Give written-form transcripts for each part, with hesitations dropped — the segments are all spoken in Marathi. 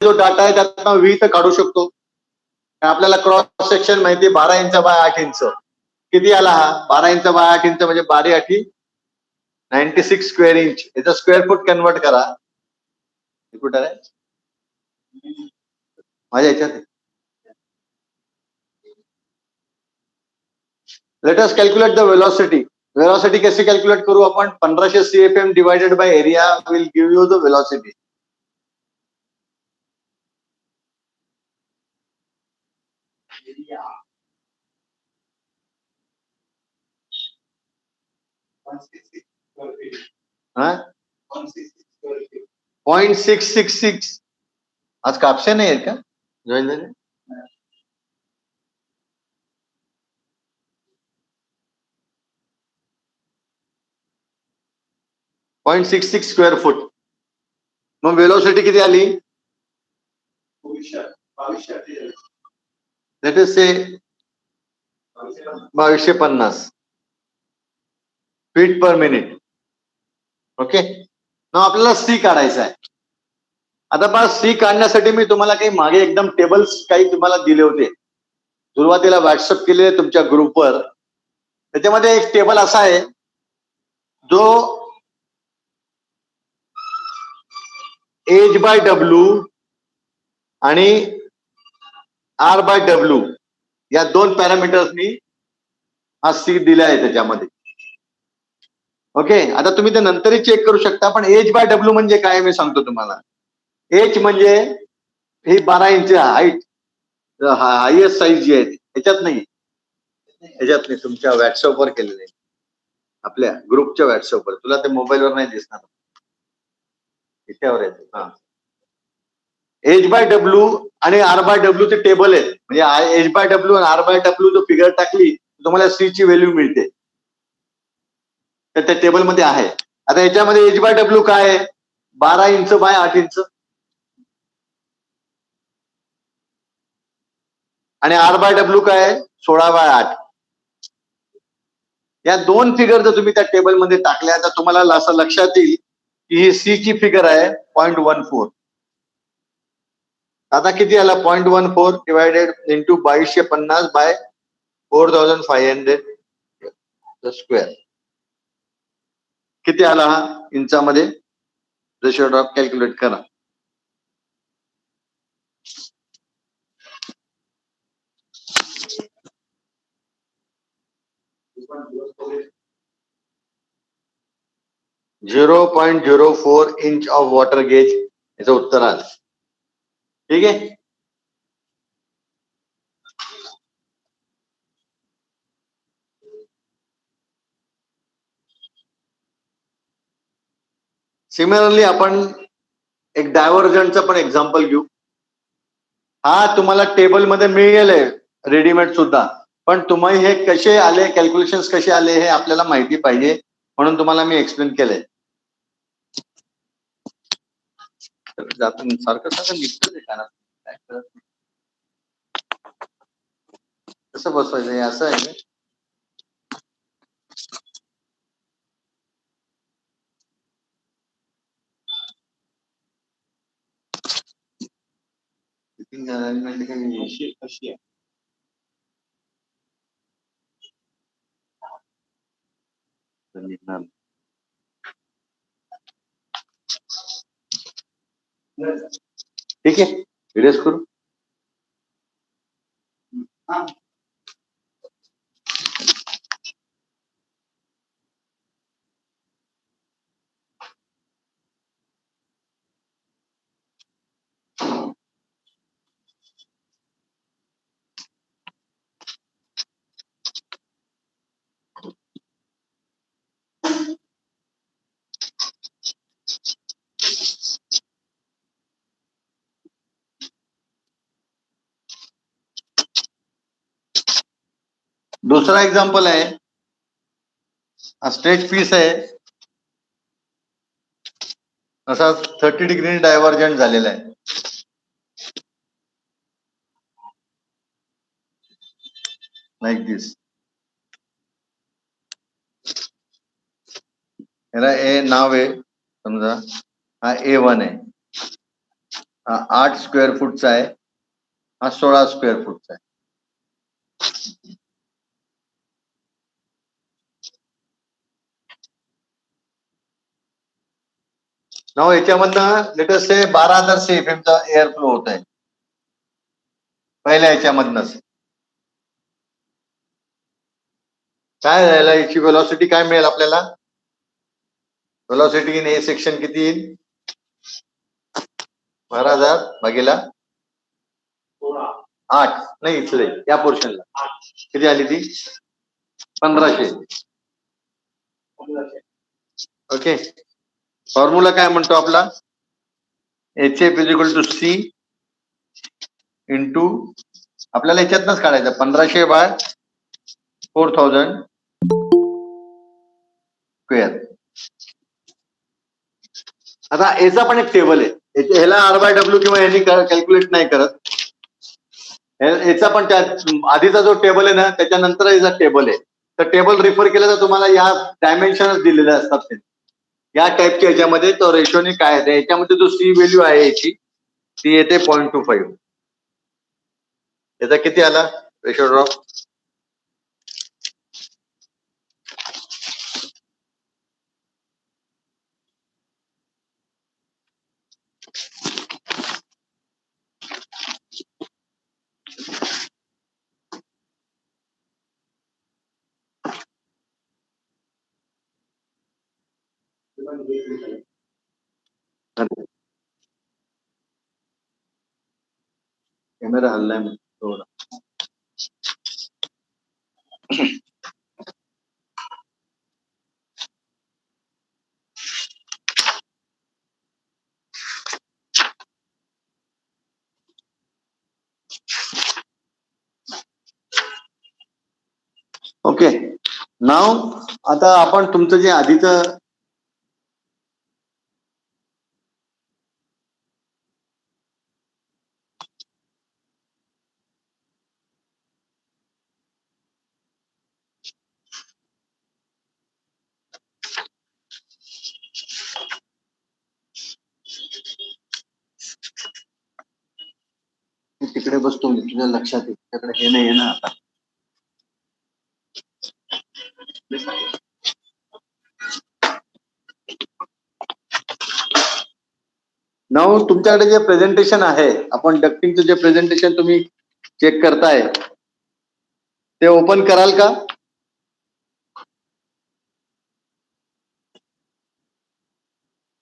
जो डाटा आहे त्यातनं व्ही तर काढू शकतो. आपल्याला क्रॉस सेक्शन माहिती 12 इंच बाय 8 इंच. किती आला हा? 12 इंच बाय 8 इंच म्हणजे 12 8 96 स्क्वेअर इंच. याचा स्क्वेअर फूट कन्वर्ट करा. कुठं आहे माझ्या याच्यात? Let us calculate the velocity. Velocity कशी कॅल्क्युलेट करू आपण? 1500 CFM divided by area will give you the velocity. हा 0.666. आज कापसे नाही आहेत का जॉईन झाले? 0.66 स्क्वेअर फूट. मग वेलोसिटी किती आली? लेट अस से 2250 फीट पर मिनिट. ओके. मग आपल्याला सी काढायचा आहे. आता पहा, सी काढण्यासाठी मी तुम्हाला काही मागे एकदम टेबल्स काही तुम्हाला दिले होते, सुरुवातीला व्हॉट्सअप केले तुमच्या ग्रुपवर. त्याच्यामध्ये एक टेबल असा आहे जो एज बाय डब्ल्यू आणि आर बाय डब्ल्यू या दोन पॅरामीटर्सनी हा सी दिला आहे त्याच्यामध्ये. ओके. आता तुम्ही ते नंतरही चेक करू शकता, पण एज बाय डब्ल्यू म्हणजे काय मी सांगतो तुम्हाला. एच म्हणजे ही 12 इंच हाईट, हायएस्ट साईज जी आहे याच्यात नाही, याच्यात नाही, तुमच्या व्हॉट्सअपवर केलेले, आपल्या ग्रुपच्या व्हॉट्सअपवर. तुला ते मोबाईलवर नाही दिसणार, याच्यावर आहे. हा, एच बाय डब्ल्यू आणि आर बाय डब्ल्यू चे टेबल आहेत. म्हणजे एच बाय डब्ल्यू आणि आर बाय डब्ल्यू जो फिगर टाकली तुम्हाला सी ची व्हॅल्यू मिळते. तर त्या टेबल मध्ये आहे. आता याच्यामध्ये एच बाय डब्ल्यू काय आहे? 12 इंच बाय 8 इंच. आणि आर बाय डब्ल्यू काय आहे? 16 बाय 8. या दोन फिगर जर तुम्ही त्या टेबलमध्ये टाकल्या तर तुम्हाला असं लक्षात येईल की ही सी ची फिगर आहे 0.14. आता किती आला? 0.14 डिवायडेड इंटू 2250 बाय 4500 स्क्वेअर. किती आला हा इंचामध्ये? रेशिओ ड्रॉप कॅल्क्युलेट करा. .04 इंच ऑफ वॉटर गेज याचं उत्तर आलं. ठीक आहे. सिमिलरली आपण एक डायव्हर्जंटचं पण एक्झाम्पल घेऊ. हा तुम्हाला टेबलमध्ये मिळेल रेडीमेड सुद्धा, पण तुम्ही हे कसे आले, कॅल्क्युलेशन कसे आले हे आपल्याला माहिती पाहिजे, म्हणून तुम्हाला मी एक्सप्लेन केलंय. सारखं सारखं निघतं ते कानात, कसं बसवायचं हे असं आहे. अशी आहे. ठीक आहे, इरेज करू. दुसरा एक्झाम्पल आहे, हा स्ट्रेच पीस आहे, असा 30 डिग्री डायव्हर्जंट झालेला आहे. लाईक दिस. याला ए नाव आहे समजा, हा A1 आहे, हा 8 स्क्वेअर फूटचा आहे, हा 16 स्क्वेअर फूटचा आहे. नाव याच्यामधनं लेटेस्ट से 12,000 CFM चा एअर फ्लो होत आहे पहिल्या याच्यामधनच. काय राहिला याची व्हेलॉसिटी काय मिळेल आपल्याला? व्हेलॉसिटी इन ए सेक्शन किती येईल? 12,000 भागीला 8 नाही, इथले या पोर्शनला किती आली ती? 1500. ओके, फॉर्म्युला काय म्हणतो आपला? HF is equal to C into, आपल्याला याच्यातनच काढायचं 1500 बाय 4000 स्क्वेअर. आता याचा पण एक टेबल आहे, ह्याला R/W किंवा यांनी कॅल्क्युलेट नाही करत. याचा पण त्या आधीचा जो टेबल आहे ना त्याच्यानंतर याचा टेबल आहे, तर टेबल रिफर केलं तर तुम्हाला या डायमेन्शनच दिलेले असतात या टाईपच्या याच्यामध्ये. तो रेशोने काय आहे याच्यामध्ये जो C व्हॅल्यू आहे याची ती येते 0.25. याचा किती आला रेशो ड्रॉप? कॅमेरा हल्लाय मग थोडा. ओके, नाव आता आपण तुमचं जे आधीचं तिकडे बसतो मी, तुझ्या लक्षात येईल त्याकडे हे नाही आहे ना आता. नाव तुमच्याकडे जे प्रेझेंटेशन आहे, आपण डक्टिंगचं जे प्रेझेंटेशन तुम्ही चेक करताय ते ओपन कराल का?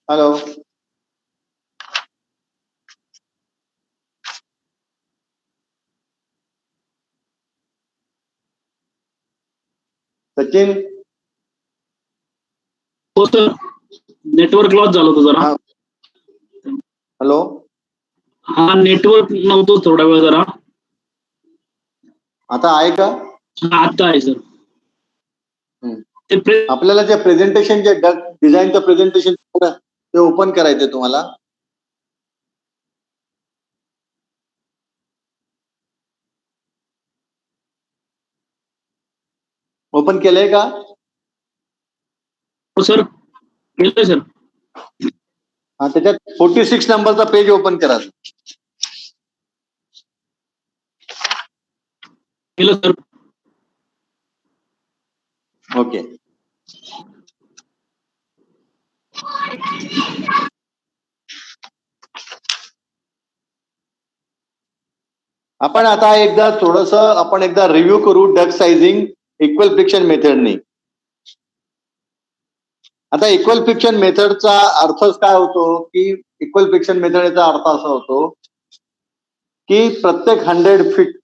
हॅलो, सचिन. हो सर, नेटवर्क लॉस झालं होतं जरा. हॅलो, हा नेटवर्क नव्हतं थोडा वेळ जरा. आता आहे का? हा आता आहे सर. आपल्याला जे प्रेझेंटेशन जे डिझाईनचं प्रेझेंटेशन ते ओपन करायचंय तुम्हाला. ओपन केलंय का? हो सर, केलंय सर. हा, त्याच्यात 46 नंबरचा पेज ओपन करा. केलं सर. ओके, आपण आता एकदा थोडस आपण एकदा रिव्ह्यू करू डक साइजिंग इक्वल फ्रिक्शन मेथडनी. आता इक्वल फ्रिक्शन मेथडचा अर्थ काय होतो की इक्वल फ्रिक्शन मेथडचा अर्थ असा होतो की प्रत्येक 100 फीट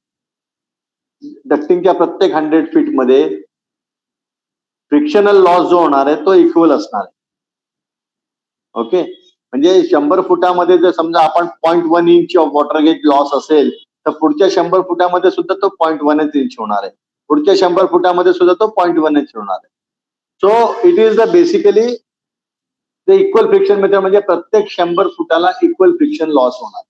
डक्टिंगच्या प्रत्येक 100 फीट मध्ये फ्रिक्शनल लॉस जो होणार आहे तो इक्वल असणार आहे. ओके, म्हणजे 100 फुटामध्ये जर समजा आपण 0.1 inch of water gauge loss असेल तर पुढच्या 100 फुटामध्ये सुद्धा तो 0.1 इंच होणार आहे, पुढच्या 100 फुटामध्ये सुद्धा तो 0.1 इंच होणार आहे. So it is the basically the equal friction method, म्हणजे प्रत्येक 100 फुटाला इक्वल फ्रिक्शन लॉस होणार.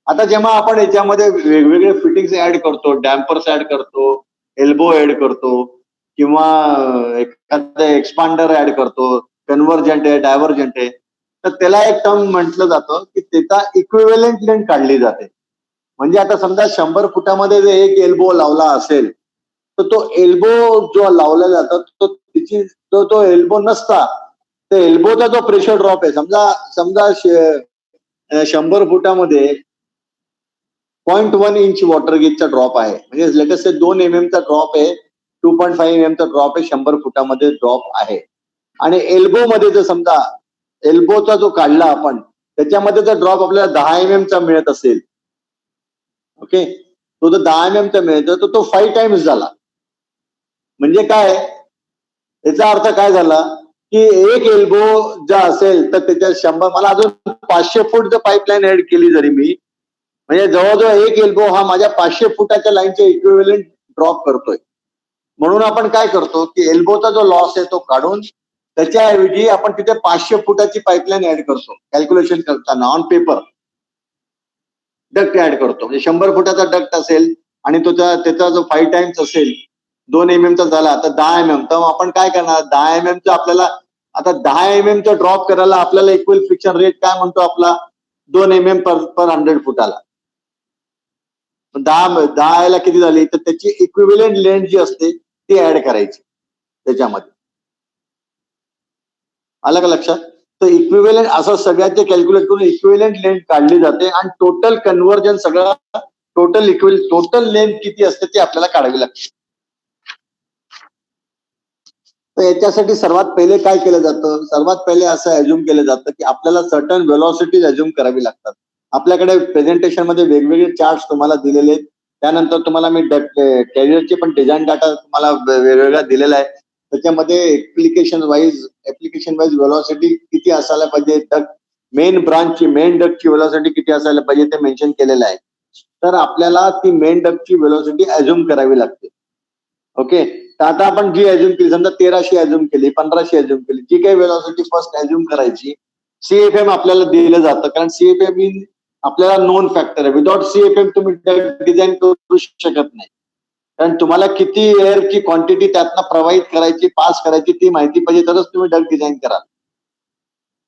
आता जेव्हा आपण याच्यामध्ये वेगवेगळे फिटिंग्स ऍड करतो, डॅम्पर्स ऍड करतो, एल्बो ऍड करतो किंवा एखादं एक्सपांडर ऍड करतो, कन्व्हर्जंट आहे, डायव्हर्जंट आहे, तर त्याला एक टर्म म्हटलं जातं की त्याचा इक्विव्हॅलेंट लेंथ काढली जाते. म्हणजे आता समजा 100 फुटामध्ये जर एक एल्बो लावला असेल तर तो एल्बो जो लावला जातो तो एल्बो नसता, तर एल्बोचा जो प्रेशर ड्रॉप आहे, समजा 100 फुटामध्ये 0.1 इंच वॉटर गेजचा ड्रॉप आहे, म्हणजे लेटेस्ट 2 mm चा ड्रॉप आहे, 2.5 mm चा ड्रॉप आहे, 100 फुटामध्ये ड्रॉप आहे. आणि एल्बो मध्ये जर समजा एल्बोचा जो काढला आपण त्याच्यामध्ये जर ड्रॉप आपल्याला 10 mm चा मिळत असेल, ओके, तो जर 10 mm चा मिळतो तर तो 5 टाइम्स झाला. म्हणजे काय, याचा अर्थ काय झाला की एक एल्बो जर असेल तर त्याच्या 100, मला अजून 500 फूट जर पाईपलाईन ऍड केली जरी मी, म्हणजे जवळजवळ एक एल्बो हा माझ्या 500 फुटाच्या लाईनचे इक्विव्हॅलेंट ड्रॉप करतोय. म्हणून आपण काय करतो की एल्बोचा जो लॉस आहे तो काढून त्याच्याऐवजी आपण तिथे 500 फुटाची पाईपलाईन ऍड करतो. कॅल्क्युलेशन करताना ऑन पेपर डक्ट ऍड करतो. म्हणजे 100 फुटाचा डक्ट असेल आणि त्याचा जो 5 टाइम्स असेल, 2 mm चा झाला तर 10 mm, तर आपण काय करणार, 10 mm चा आपल्याला आता 10 mm चा ड्रॉप करायला आपल्याला इक्वल फ्रिक्शन रेट काय म्हणतो आपला, 2 mm पर 100 फुटाला. 10 ला किती झाली, तर त्याची इक्विव्हॅलेंट लेंथ जी असते ती ऍड करायची त्याच्यामध्ये. आलं का लक्षात? तर इक्विव्हॅलेंट असं सगळ्याचे कॅल्क्युलेट करून इक्विव्हॅलेंट लेंथ काढली जाते आणि टोटल कन्व्हर्जन सगळं टोटल लेंथ किती असते ते आपल्याला काढावी लागते. तर याच्यासाठी सर्वात पहिले काय केलं जातं, सर्वात पहिले असं अज्युम केलं जातं की आपल्याला सर्टन व्हेलॉसिटीज अज्युम करावी लागतात. आपल्याकडे प्रेझेंटेशन मध्ये वेगवेगळे चार्ट्स तुम्हाला दिलेले आहेत. त्यानंतर तुम्हाला मी कॅरियरचे पण डिझाईन डाटा तुम्हाला वेगवेगळा दिलेला आहे. त्याच्यामध्ये ऍप्लिकेशन वाईज व्हेलॉसिटी किती असायला पाहिजे, मेन डक्टची व्हेलॉसिटी किती असायला पाहिजे ते मेन्शन केलेलं आहे. तर आपल्याला ती मेन डक्टची व्हेलॉसिटी अज्युम करावी लागते. ओके, तर आता आपण जी अज्युम केली, समजा 1300 अज्युम केली, 1500 अज्युम केली, जी काही व्हेलॉसिटी फर्स्ट अज्युम करायची, सीएफएम आपल्याला दिलं जातं. कारण सीएफएम आपल्याला नोन फॅक्टर आहे. विदाउट सीएफएम तुम्ही डिझाईन करू शकत नाही. कारण तुम्हाला किती एअरची क्वांटिटी त्यातनं प्रवाहित करायची, पास करायची ती माहिती पाहिजे, तरच तुम्ही डक्ट डिझाईन कराल.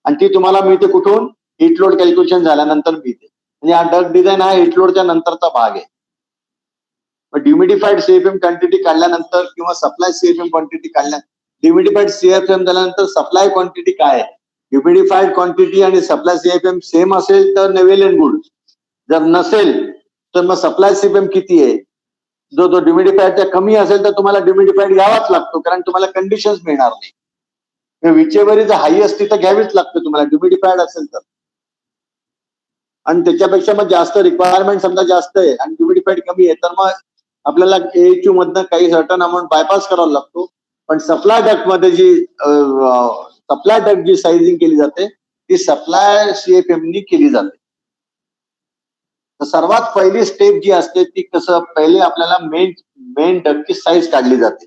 आणि ती तुम्हाला मिळते कुठून, हीट लोड कॅल्क्युलेशन झाल्यानंतर मिळते. म्हणजे हा डक्ट डिझाईन हा हीट लोडच्या नंतरचा भाग आहे. ड्युमिडिफाईड सीएफएम क्वांटिटी काढल्यानंतर किंवा सप्लाय सीएफएम क्वांटिटी ड्युमिडिफाईड सीएफएम झाल्यानंतर सप्लाय क्वांटिटी काय आहे, ह्युमिडिफाईड क्वांटिटी आणि सप्लाय सीएफएम सेम असेल तर वेल अँड गुड, जर नसेल तर मग सप्लाय सीएफएम किती आहे, जो ड्युमिडिफाईडच्या कमी असेल तर तुम्हाला ड्युमिडिफाईड घ्यावाच लागतो, कारण तुम्हाला कंडिशन्स मिळणार नाही. विचेवरी जर हाई असती तर घ्यावीच लागते तुम्हाला ड्युमिडिफाईड असेल तर. आणि त्याच्यापेक्षा मग जास्त रिक्वायरमेंट समजा जास्त आहे आणि ह्युमिडिफाईड कमी आहे तर मग आपल्याला एएचयू मधनं काही सर्टन अमाऊंट बायपास करावा लागतो. पण सप्लाय डक्ट मध्ये जी साइजिंग केली जाते ती सप्लाय सीएफएम नी केली जाते. तर सर्वात पहिली स्टेप जी असते ती कसं, पहिले आपल्याला मेन डक्टची साईज काढली जाते.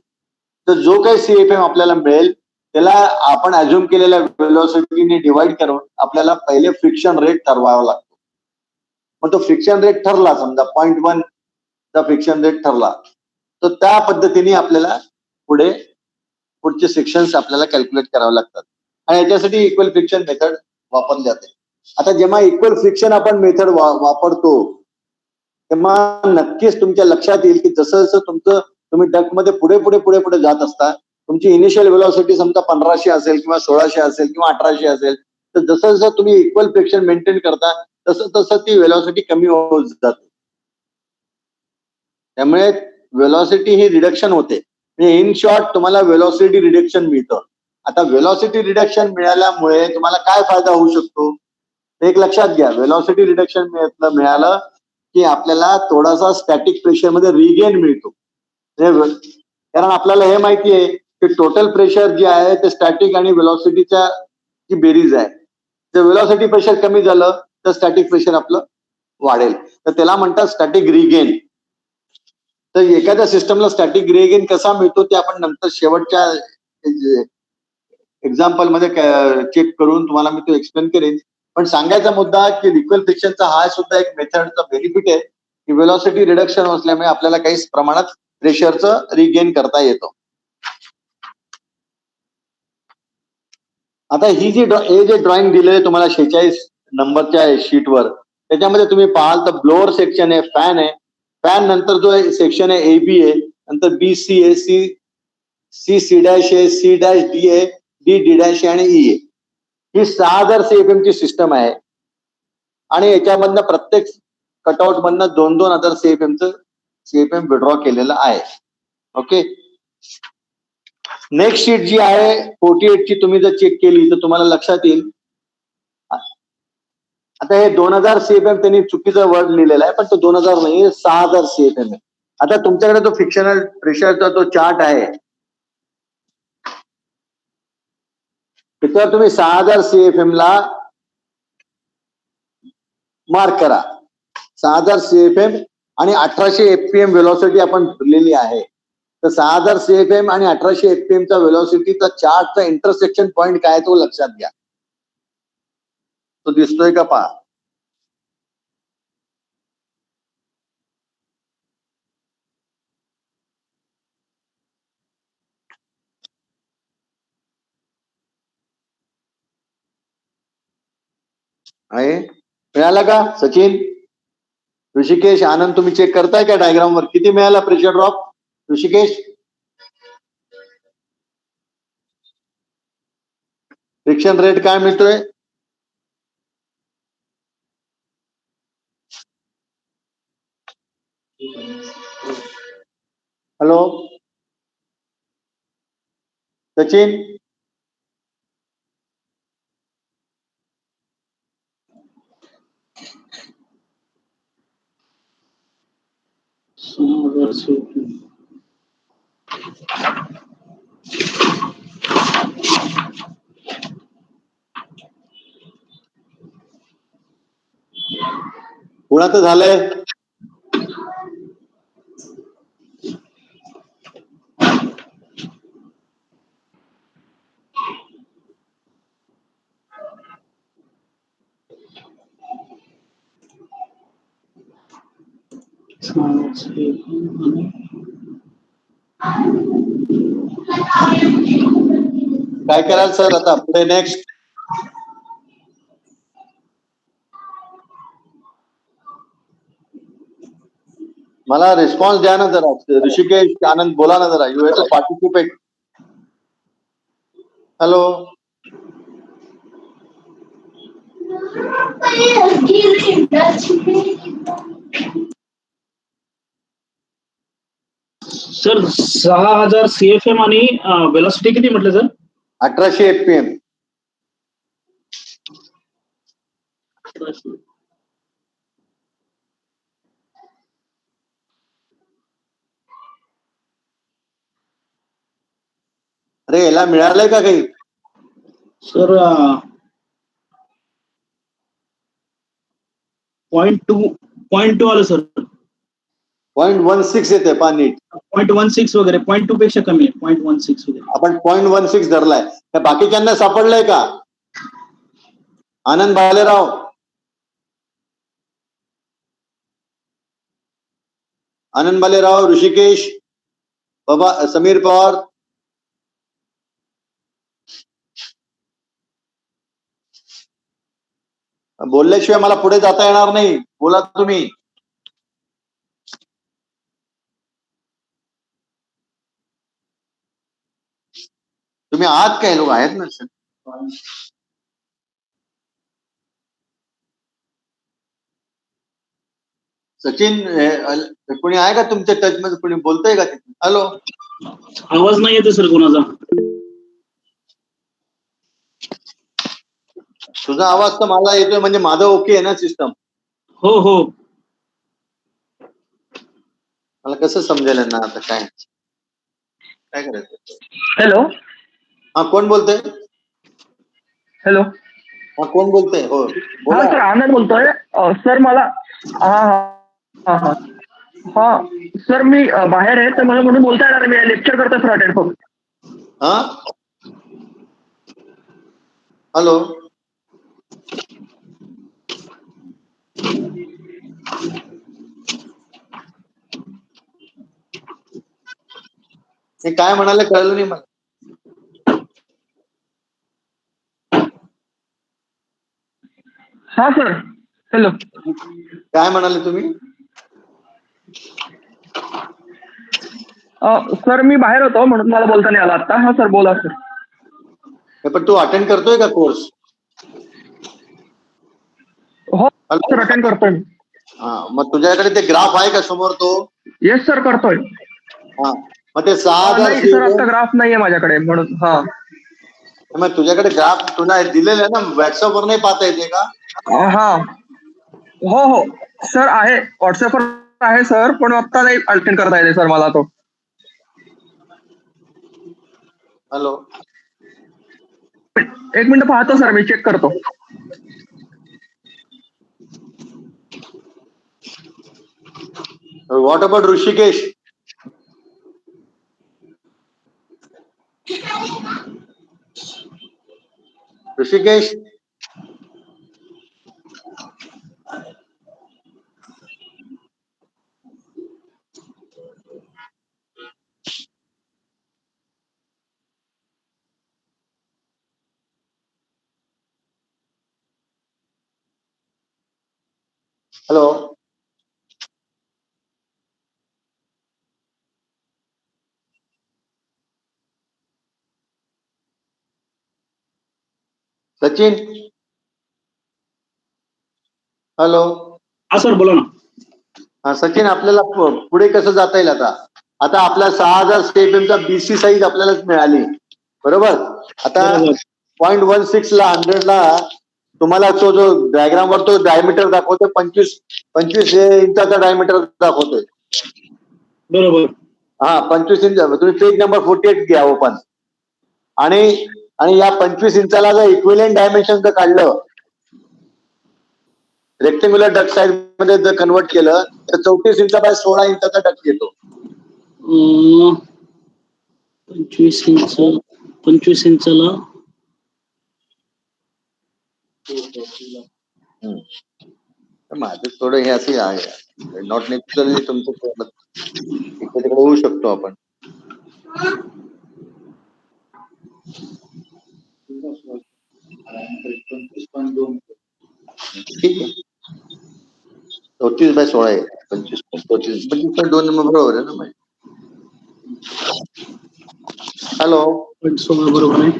तर जो काही सीएफएम आपल्याला मिळेल त्याला आपण अज्युम केलेल्या व्हेलॉसिटीने डिवाइड करून आपल्याला पहिले फ्रिक्शन रेट ठरवावा लागतो. मग तो फ्रिक्शन रेट ठरला, समजा 0.1 चा फ्रिक्शन रेट ठरला, तर त्या पद्धतीने आपल्याला पुढचे सेक्शन्स आपल्याला कॅल्क्युलेट करावे लागतात. आणि याच्यासाठी इक्वल फ्रिक्शन मेथड वापरली जाते. आता जेव्हा इक्वल फ्रिक्शन आपण मेथड वापरतो तेव्हा नक्कीच तुमच्या लक्षात येईल की जसं जसं तुम्ही डक्ट मध्ये पुढे जात असता, तुमची इनिशियल व्हेलॉसिटी समजा 1500 असेल किंवा 1600 असेल किंवा 1800 असेल, तर जसं जसं तुम्ही इक्वल फ्रिक्शन मेंटेन करता तसं तसं ती व्हेलॉसिटी कमी होत जाते. त्यामुळे व्हेलॉसिटी ही रिडक्शन होते. इन शॉर्ट तुम्हाला व्हेलॉसिटी रिडक्शन मिळतं. आता व्हेलॉसिटी रिडक्शन मिळाल्यामुळे तुम्हाला काय फायदा होऊ शकतो, एक लक्षात घ्या. व्हेलॉसिटी रिडक्शन मिळालं की आपल्याला थोडासा स्टॅटिक प्रेशर मध्ये रिगेन मिळतो. कारण आपल्याला हे माहिती आहे की टोटल प्रेशर जे आहे ते स्टॅटिक आणि व्हेलॉसिटीच्या ची बेरीज आहे. जर व्हेलॉसिटी प्रेशर कमी झालं तर स्टॅटिक प्रेशर आपलं वाढेल, तर त्याला म्हणतात स्टॅटिक रिगेन. तर एखाद्या सिस्टमला स्टॅटिक रिगेन कसा मिळतो ते आपण नंतर शेवटच्या एक्झाम्पल मध्ये चेक करून तुम्हाला मी तो एक्सप्लेन करेन. पण सांगायचा मुद्दा की इक्वल फ्रिक्शनचा हा सुद्धा एक मेथडचा बेनिफिट आहे की व्हेलॉसिटी रिडक्शन असल्यामुळे आपल्याला काही प्रमाणात प्रेशरचं रिगेन करता येतो. आता ही हे जे ड्रॉइंग दिलेले तुम्हाला 46 नंबरच्या शीटवर, त्याच्यामध्ये तुम्ही पाहाल तर ब्लोअर सेक्शन आहे, फॅन आहे, फॅन नंतर जो सेक्शन आहे AB आहे, नंतर BC आहे, C डॅश आहे, C डॅश D आहे, D डॅश आणि E आहे. ही 6000 CFM ची सिस्टम आहे आणि याच्यामधनं प्रत्येक कटआउट मधनं 2,000 CFM चं CFM विड्रॉ केलेलं आहे. ओके. नेक्स्ट शीट जी आहे 48 ची, तुम्ही जर चेक केली तर तुम्हाला लक्षात येईल. आता हे 2000 CFM त्यांनी चुकीचा वर्ड लिहिलेला आहे, पण तो 2000 नाही, 6000 CFM आहे. आता तुमच्याकडे तो फिक्शनल प्रेशरचा तो चार्ट आहे, त्याच्यावर तुम्ही 6000 CFM ला मार्क करा. 6000 CFM आणि 1800 FPM व्हेलॉसिटी आपण भरलेली आहे. तर 6000 CFM आणि 1800 FPM चा व्हेलॉसिटीचा चार्टचा इंटरसेक्शन पॉइंट काय तो लक्षात घ्या. तो दिसतोय का पहा. आहे, मिळाला का सचिन, ऋषिकेश, आनंद, तुम्ही चेक करताय का डायग्राम वर किती मिळाला pressure drop? Rishikesh, friction rate काय मिळतोय? हॅलो सचिन, कुणाचं झालंय? काय कराल सर आता पुढे नेक्स्ट? मला रिस्पॉन्स द्या ना जरा. ऋषिकेश, आनंद, बोला ना जरा. You have to participate. Hello sir 6000 CFM आणि वेलॉसिटी किती म्हटलं सर? 1800 FPM. अरे याला मिळालंय का काही? सर 0.2 आलं सर. 0.16 येते पहा नीट. 0.16 वगैरे 0.2 पेक्षा कमी आहे. 0.16 वगैरे. आपण 0.16 धरलाय. त्या बाकीच्यांना सापडलंय का? आनंद भालेराव, आनंद भालेराव, ऋषिकेश, बाबा, समीर पवार, बोलल्याशिवाय मला पुढे जाता येणार नाही. बोला तुम्ही. तुम्ही आहात काय? लोक आहेत ना सर. सचिन, कोणी आहे का तुमच्या टच मध्ये? कोणी बोलतंय का तिथे? हॅलो, आवाज नाही येते सर कोणाचा. तुझा आवाज तर मला येतोय, म्हणजे माझं ओके आहे ना सिस्टम? हो हो. मला कसं समजेल ना आता काय काय करायचं? हॅलो, हा कोण बोलतोय? हॅलो, हा कोण बोलतोय? हो हा बोला. सर आनंद बोलतोय. सर मला हा हा हा हा सर मी बाहेर आहे, तर मला म्हणून बोलता येणार. मी लेक्चर करतो सर अटेंड करून. हा हॅलो, हे काय म्हणाले कळलं नाही मला. हा सर. हॅलो. काय म्हणाले तुम्ही? सर मी बाहेर होतो म्हणून मला बोलता नाही आला आता. हा सर बोला सर. पण तू अटेंड करतोय का कोर्स? हो सर अटेंड करतोय मी. हा, मग तुझ्याकडे ते ग्राफ आहे का समोर तो? येस सर करतोय. हा, मग ते 6000 नाही सर आता ग्राफ नाहीये माझ्याकडे म्हणून. हा मग तुझ्याकडे ग्राफ तुला दिलेलं आहे ना, व्हॉट्सअप वर नाही पाहता येते का? हा हो हो सर आहे, व्हॉट्सअपवर आहे सर, पण आता नाही अटेंड करता येते सर मला तो. हॅलो. एक मिनिट पाहतो सर, मी चेक करतो. What about Rishikesh? Rishikesh, hello. Sachin, hello. हा सर बोला ना. हा सचिन, आपल्याला पुढे कसं जाता येईल आता? आता आपल्या 6000 CFM बीसी साईज आपल्याला मिळाली, बरोबर? आता बरोबर. 0.16 ला 100 ला तुम्हाला तो जो डायग्राम वर तो डायमीटर दाखवतोय 25 इंचाचा डायमीटर दाखवतोय. बरोबर. हा 25 इंच. तुम्ही पेज नंबर 48 घ्या ओपन, आणि या 25 इंचाला जर इक्विलेंट डायमेन्शन जर काढलं, रेक्टेंग्युलर डक्ट साईज मध्ये जर कन्वर्ट केलं तर 34 इंचा बाय 16 इंचाचा डक्ट येतो. 25 इंचाला माझं थोडं हे असं आहे, नॉट नेसेसरली तुमचं इकडे तिकडे होऊ शकतो आपण. ठीक आहे, 34 बाय 16 आहे. 25.2 बरोबर आहे ना? हॅलो. 16 बरोबर आहे.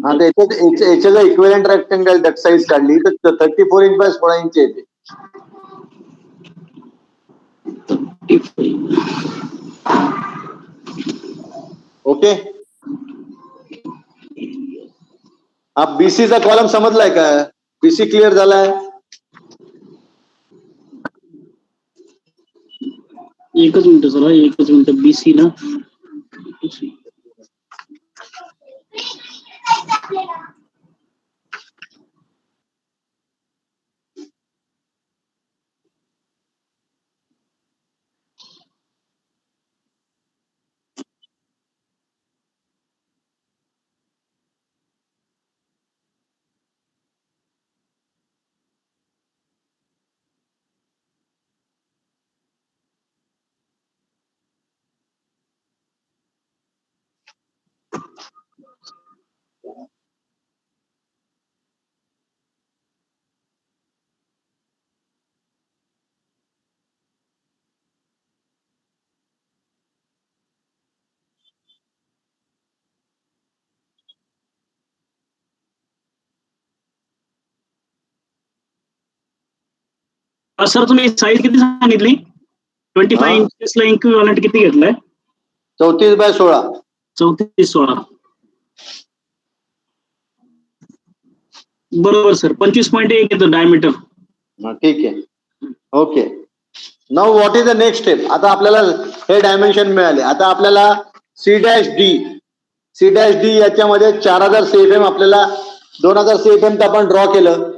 हा, तर याच्या जर इक्विलेंट रेक्टेंगल डक्ट साईज काढली तर 34 इंच बाय 16 इंच येते. ओके. हा बीसीचा कॉलम समजलाय का? बीसी क्लिअर झालाय? एकच मिनिट सर, एकच मिनिट. बीसी ना, सर तुम्ही साईज किती सांगितली? 25 इंचेसला इक्विव्हॅलंट किती घेतलाय? 34 बाय 16. 34/16 बरोबर सर. 25.1 येतं डायमीटर. ठीक आहे, okay. Now what is the next step? आता आपल्याला हे डायमेन्शन मिळाले. आता आपल्याला C'D याच्यामध्ये 4000 CFM, आपल्याला 2000 CFM आपण ड्रॉ केलं.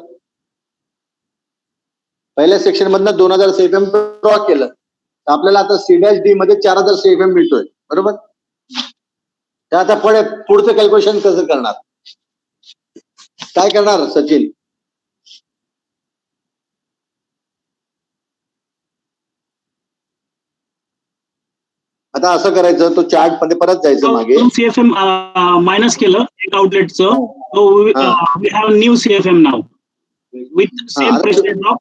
पहिल्या सेक्शन मधनं 2000 CFM ड्रॉ केलं, तर आपल्याला आता C'D मध्ये 4000 CFM मिळतोय, बरोबर? तर आता पुढचं कॅल्क्युलेशन कसं करणार? काय करणार सचिन? आता असं करायचं, तो चार्ट मध्ये परत जायचं मागे. CFM मायनस केलं एक आउटलेटचं. We have new CFM now. With same आता- प्रेशर ड्रॉप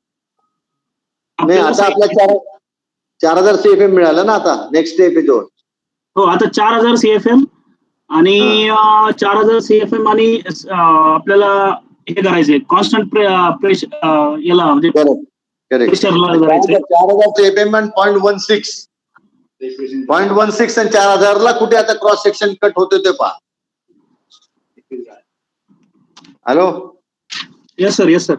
नाही, आता आपल्या 4000 CFM मिळालं ना आता नेक्स्ट स्टेप आहे जो. हो, आता 4000 CFM आणि 4000 CFM आणि आपल्याला हे करायचंय कॉन्स्टंट प्रेशर याला म्हणजे करेक्ट करेक्ट. प्रेशरला करायचंय. 4000 CFM आणि 0.16 0.16 आणि 4000 ला कुठे आता क्रॉस सेक्शन कट होते ते पहा. Hello, yes sir, yes sir.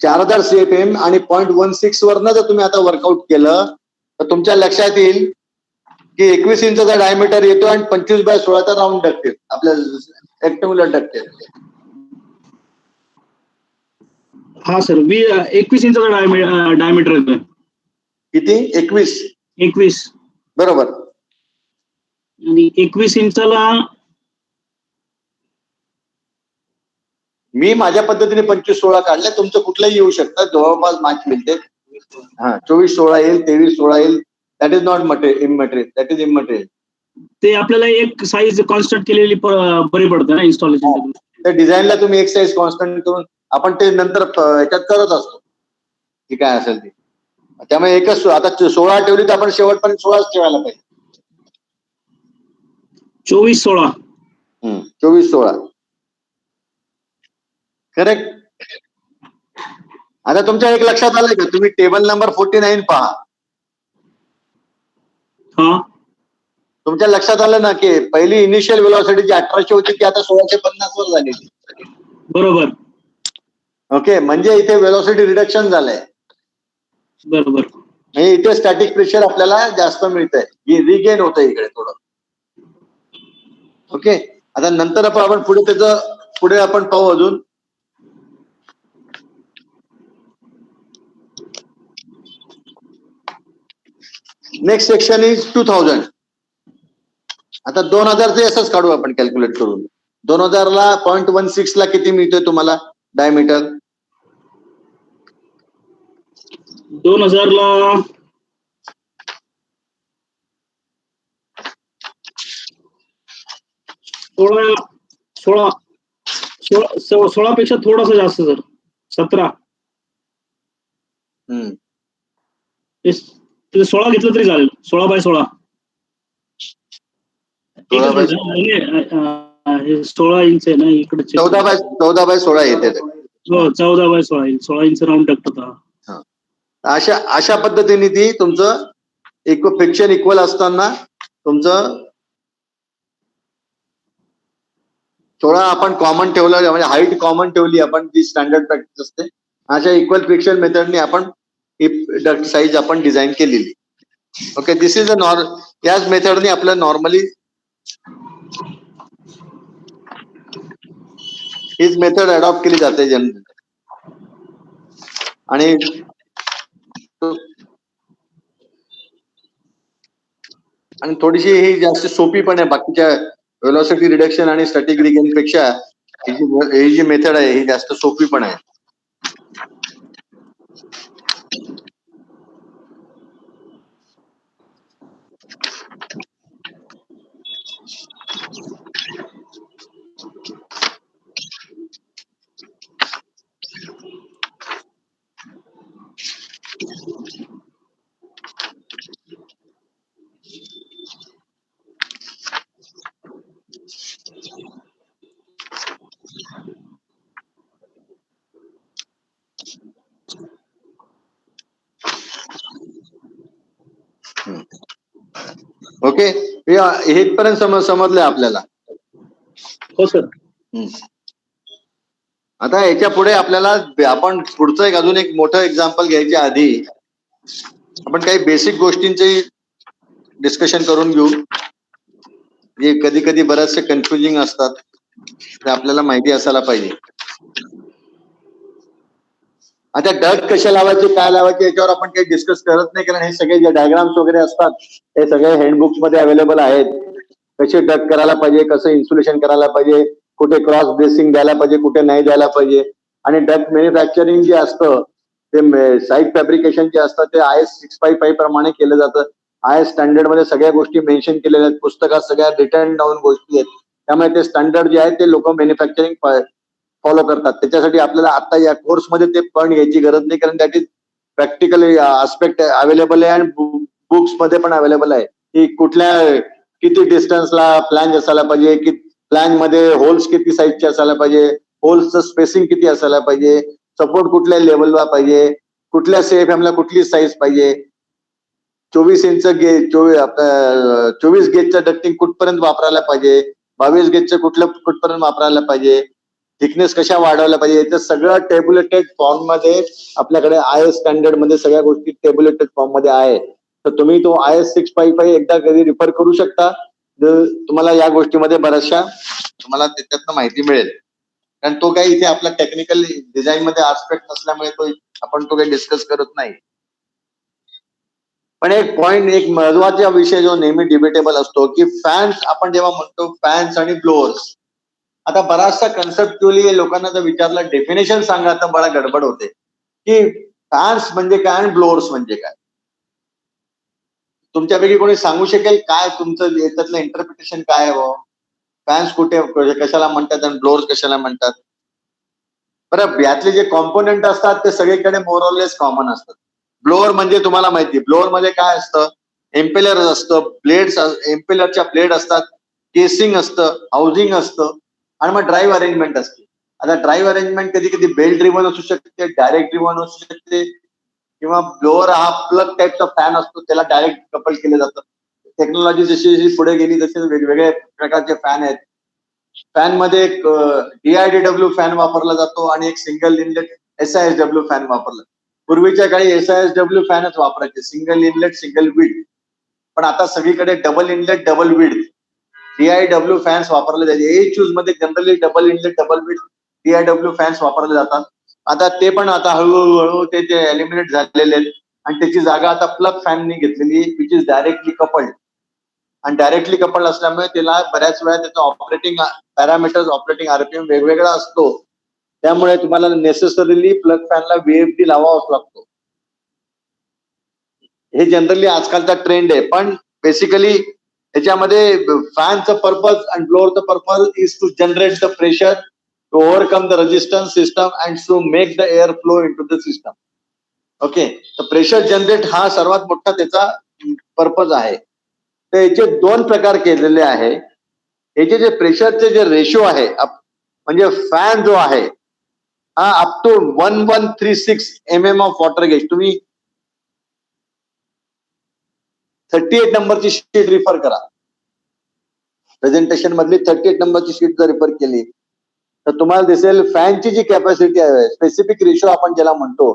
4000 CFM आणि 0.16 वरनं जर तुम्ही आता वर्कआउट केलं तर तुमच्या लक्षात येईल की 21 इंचचा डायमीटर येतो आणि 25/16चा राऊंड डक्ट येतो आपल्या रेक्टँग्युलर डक्ट येतो. हा सर, 21 इंचचा डायमीटर येतोय. किती? 21. 21 बरोबर. आणि 21 इंचाला मी माझ्या पद्धतीने 25/16 काढले, तुमचं कुठलंही येऊ शकतं, जवळपास मॅच मिळते. हा, 24/16 येईल, 23/16 येईल. That is not immaterial, that is immaterial. ते आपल्याला एक साईज कॉन्स्टंट केलेली बरी पडते ना इन्स्टॉलेशन. त्या डिझाईनला तुम्ही एक साईज कॉन्स्टंट करून आपण ते नंतर याच्यात करत असतो की काय असेल ते. त्यामुळे एकच आता 16 ठेवली तर आपण शेवटपर्यंत 16च ठेवायला पाहिजे. 24/16 24/16 करेक्ट. आता तुमच्या एक लक्षात आलंय का, तुम्ही टेबल नंबर 49 पहा. हा, तुमच्या लक्षात आलं ना की पहिली इनिशियल वेलॉसिटी जी 1800 होती ती आता 1650 वर झालेली. बरोबर ओके, म्हणजे इथे वेलॉसिटी रिडक्शन झालंय. बरोबर. म्हणजे इथे स्टॅटिक प्रेशर आपल्याला जास्त मिळतंय, रिगेन होतंय इकडे थोडं. ओके, आता नंतर आपण पुढे आपण पाहू अजून. Next section is 2000. आता 2000 असंच काढू आपण कॅल्क्युलेट करून. 2000 ला 0.16 ला किती मिळतोय तुम्हाला डायमीटर? 2000 ला 16 पेक्षा थोडासा जास्त सर, 17. 16 घेतलं तरी चालेल. 16/16 16 इंच आहे ना इकडचे. 14/16 येते. हो, 14/16 इंच, 16 इंच राऊंड डक्ट होता. अशा पद्धतीने ती तुमचं फ्रिक्शन इक्वल असताना तुमचं 16 आपण कॉमन ठेवलं, म्हणजे हाईट कॉमन ठेवली आपण, जी स्टँडर्ड प्रॅक्टिस असते. अशा इक्वल फ्रिक्शन मेथडने आपण डक्ट साईज आपण डिझाईन केलेली. ओके, दिस इज याच मेथडने आपलं नॉर्मली हीच मेथड अडॉप्ट केली जाते जनरली. आणि थोडीशी ही जास्त सोपी पण आहे बाकीच्या वेलॉसिटी रिडक्शन आणि स्टॅटिक रिगेन पेक्षा. ही जी मेथड आहे ही जास्त सोपी पण आहे. ओके, हेपर्यंत समजलंय आपल्याला. हो सर. आता याच्या पुढे आपल्याला आपण पुढचं अजून एक मोठं एक्झाम्पल घ्यायच्या आधी आपण काही बेसिक गोष्टींचे डिस्कशन करून घेऊ, जे कधी कधी बरेचसे कन्फ्युजिंग असतात, ते आपल्याला माहिती असायला पाहिजे. आता डक्ट कशा लावायचे, काय लावायचे याच्यावर आपण काही डिस्कस करत नाही, कारण हे सगळे जे डायग्राम्स वगैरे असतात हे सगळे हँडबुक्स मध्ये अवेलेबल आहेत. कसे डक्ट करायला पाहिजे, कसं इन्सुलेशन करायला पाहिजे, कुठे क्रॉस ब्रेसिंग द्यायला पाहिजे, कुठे नाही द्यायला पाहिजे. आणि डक्ट मॅन्युफॅक्चरिंग जे असतं ते साईड फॅब्रिकेशन जे असतं ते IS 655 प्रमाणे केलं जातं. IS स्टँडर्ड मध्ये सगळ्या गोष्टी मेन्शन केलेल्या आहेत, पुस्तकात सगळ्या रिटर्न डाऊन गोष्टी आहेत. त्यामुळे ते स्टँडर्ड जे आहे ते लोक मॅन्युफॅक्चरिंग फॉलो करतात. त्याच्यासाठी आपल्याला आता या कोर्समध्ये ते पॉईंट घ्यायची गरज नाही, कारण that is practically aspect available आहे आणि बुक्स मध्ये पण अवेलेबल आहे की कुठल्या किती डिस्टन्सला फ्लॅंज असायला पाहिजे, की फ्लॅंज मध्ये होल्स किती साईजचे असायला पाहिजे, होल्सचं स्पेसिंग किती असायला पाहिजे, सपोर्ट कुठल्या लेवलला पाहिजे, कुठल्या CFM ला कुठली साईज पाहिजे, 24 इंच गेज 24 गेजचं डक्टिंग कुठपर्यंत वापरायला पाहिजे, 22 गेजचं कुठपर्यंत वापरायला पाहिजे, थिकनेस कशा वाढवल्या पाहिजे, ते सगळं टेब्युलेटेड फॉर्म मध्ये आपल्याकडे IS स्टँडर्ड मध्ये सगळ्या गोष्टी टेब्युलेटेड फॉर्म मध्ये आहे. तर तुम्ही तो IS 655 एकदा कधी रिफर करू शकता. तुम्हाला या गोष्टीमध्ये बऱ्याचशा तुम्हाला त्याच्यातनं माहिती मिळेल. कारण तो काही इथे आपला टेक्निकल डिझाईन मध्ये आस्पेक्ट नसल्यामुळे आपण तो काही डिस्कस करत नाही. पण एक पॉइंट, एक महत्वाचा विषय जो नेहमी डिबेटेबल असतो की फॅन्स, आपण जेव्हा म्हणतो फॅन्स आणि ब्लोअर्स, आता बराचसा कन्सेप्च्युअली लोकांना जर विचारलं डेफिनेशन सांगा तर बळा गडबड होते की फॅन्स म्हणजे काय आणि ब्लोअर्स म्हणजे काय. तुमच्यापैकी कोणी सांगू शकेल काय तुमचं याच्यातलं इंटरप्रिटेशन काय आहे? फॅन्स कुठे कशाला म्हणतात आणि ब्लोअर्स कशाला म्हणतात? बरं, यातले जे कॉम्पोनंट असतात ते सगळीकडे मोरलेस कॉमन असतात. ब्लोअर म्हणजे तुम्हाला माहिती, ब्लोअर मध्ये काय असतं, एम्पेलर असतं, ब्लेड्स, एम्पेलरच्या ब्लेड असतात, केसिंग असतं, हाऊसिंग असतं आणि मग ड्राईव्ह अरेंजमेंट असते. आता ड्राईव्ह अरेंजमेंट कधी कधी बेल्ट ड्रिव्हन असू शकते, डायरेक्ट ड्रिव्हन असू शकते, किंवा ब्लोअर हा प्लग टाईपचा फॅन असतो, त्याला डायरेक्ट कपल केलं जातं. टेक्नॉलॉजी जशी जशी पुढे गेली तसे वेगवेगळ्या प्रकारचे फॅन आहेत. फॅन मध्ये एक DIDW फॅन वापरला जातो आणि एक सिंगल इनलेट SISW फॅन वापरला. पूर्वीच्या काळी SISW फॅनच वापरायचे, सिंगल इनलेट सिंगल विड. पण आता सगळीकडे डबल इनलेट डबल विड DIW फॅन्स वापरले जाते. AHUs मध्ये जनरली डबल इनलेट डबल विड DIW फॅन्स वापरले जातात. आता ते पण आता हळूहळू ते एलिमिनेट झालेले आहेत आणि त्याची जागा आता प्लग फॅननी घेतलेली, विच इज डायरेक्टली कपल्ड. आणि डायरेक्टली कपल्ड असल्यामुळे त्याला बऱ्याच वेळा त्याचा ऑपरेटिंग पॅरामीटर्स, ऑपरेटिंग RPM वेगवेगळा असतो. त्यामुळे तुम्हाला नेसेसरीली प्लग फॅनला VFD लावावाच लागतो. हे जनरली आजकालचा ट्रेंड आहे. पण बेसिकली त्याच्यामध्ये फॅनचं पर्पज आणि ब्लोअरचं purpose is to generate the pressure, to overcome the resistance system and to make the air flow into the system. Okay, तर प्रेशर जनरेट हा सर्वात मोठा त्याचा पर्पज आहे. तर याचे दोन प्रकार केलेले आहे. याचे जे प्रेशरचे जे रेशो आहे, म्हणजे फॅन जो आहे हा up to 1136 mm of water gauge. तुम्ही 38 नंबरची शीट रिफर करा, प्रेझेंटेशन मधली 38 नंबरची शीट जर रिफर केली तर तुम्हाला दिसेल फॅनची जी कॅपॅसिटी आहे, स्पेसिफिक रेशो आपण ज्याला म्हणतो.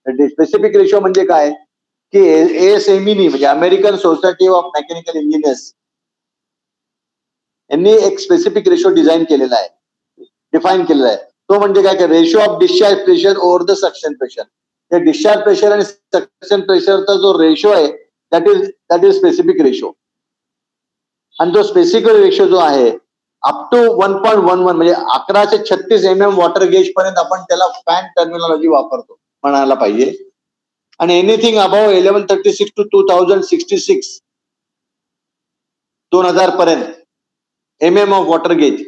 स्पेसिफिक रेशो म्हणजे काय की ASME म्हणजे American society of mechanical engineers यांनी एक स्पेसिफिक रेशो डिझाईन केलेला आहे, डिफाईन केलेला आहे. तो म्हणजे काय की ratio of discharge pressure over the suction pressure. ते डिस्चार्ज प्रेशर आणि सक्शन प्रेशरचा जो रेशो आहे दॅट इज स्पेसिफिक रेशो. आणि तो स्पेसिफिक रेशो जो आहे अप टू 1.11 म्हणजे 1136 mm वॉटर गेज पर्यंत आपण त्याला फॅन टर्मिनॉलॉजी वापरतो म्हणायला पाहिजे. आणि एनिथिंग अबाव 1136 टू 2066 2000 पर्यंत MM ऑफ वॉटर गेज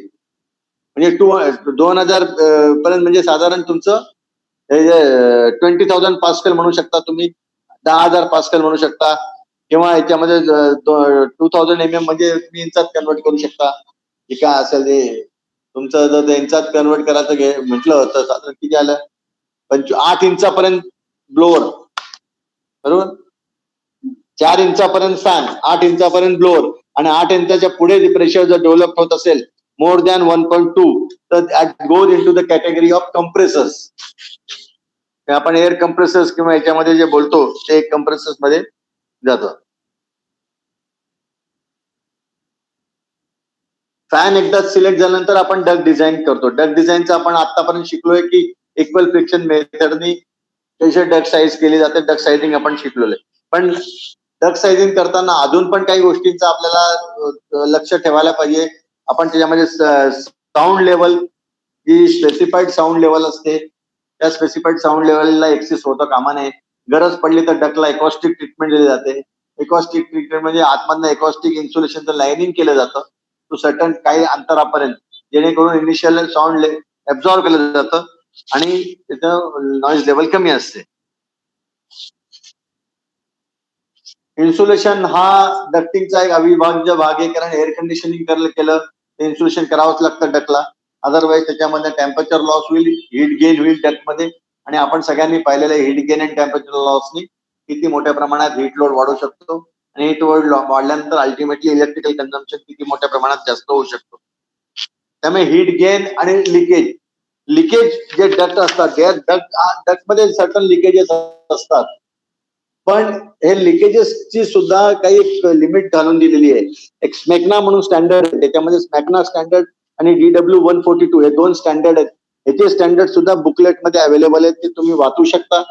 म्हणजे 2000 पर्यंत म्हणजे साधारण तुमचं 20,000 पास्कल म्हणू शकता तुम्ही, 10,000 पास्कल म्हणू शकता, किंवा याच्यामध्ये 2000 MM म्हणजे तुम्ही इंचात कन्वर्ट करू शकता. की काय असेल ते तुमचं जर इंचात कन्वर्ट करायचं म्हटलं तर साधारण किती आलं, 8 इंचापर्यंत ब्लोअर, बरोबर, 4 इंचापर्यंत फॅन, 8 इंचापर्यंत ब्लोअर, आणि 8 इंचाच्या पुढे जे प्रेशर जर डेव्हलप होत असेल मोर दॅन 1.2 तर that goes into the category of compressors. आपण एअर कंप्रेसर्स किंवा याच्यामध्ये जे बोलतो ते कंप्रेसर्स मध्ये जातं. फॅन एकदा सिलेक्ट झाल्यानंतर आपण डक डिझाईन करतो. डक डिझाईनचं आपण आतापर्यंत शिकलोय की इक्वल फ्रिक्शन मेथडनी कशी डक साईज केली जाते, डक साईजिंग आपण शिकलोय. पण डक साईजिंग करताना अजून पण काही गोष्टींचं आपल्याला लक्ष ठेवायला पाहिजे. आपण त्याच्यामध्ये साऊंड लेवल, जी स्पेसिफाईड साऊंड लेवल असते त्या स्पेसिफाईड साऊंड लेवलला एक्सेस होता कामा नये. गरज पडली तर डकला एकॉस्टिक ट्रीटमेंट दिली जाते. एकॉस्टिक ट्रीटमेंट म्हणजे आतमधनं एकॉस्टिक इन्सुलेशनचं लाईनिंग केलं जातं टू सर्टन काही अंतरापर्यंत, जेणेकरून इनिशियल साऊंड ऍब्झॉर्ब केलं जातं आणि त्याचं नॉइज लेवल कमी असते. इन्सुलेशन हा डक्टिंगचा एक अविभाज्य भाग आहे, कारण एअर कंडिशनिंग केलं इन्सुलेशन करावंच लागतं डकला. अदरवाईज त्याच्यामध्ये टेम्परेचर लॉस होईल, हीट गेन होईल डकमध्ये, आणि आपण सगळ्यांनी पाहिलेलं हीट गेन आणि टेम्परेचर लॉसनी किती मोठ्या प्रमाणात हीट लोड वाढू शकतो, आणि हीट लोड वाढल्यानंतर अल्टिमेटली इलेक्ट्रिकल कन्झम्पशन किती मोठ्या प्रमाणात जास्त होऊ शकतो. त्यामुळे हीट गेन आणि लिकेज जे डक्ट असतात, डक्ट मध्ये सर्टन लिकेजेस असतात, पण हे लिकेजेसची सुद्धा काही एक लिमिट घालून दिलेली आहे. एक स्मॅकना म्हणून स्टँडर्ड आहे, त्याच्यामध्ये स्मॅकना स्टँडर्ड आणि DW 142 हे 2 स्टँडर्ड आहेत. याचे स्टँडर्ड सुद्धा बुकलेटमध्ये अवेलेबल आहेत, ते तुम्ही वाचू शकता.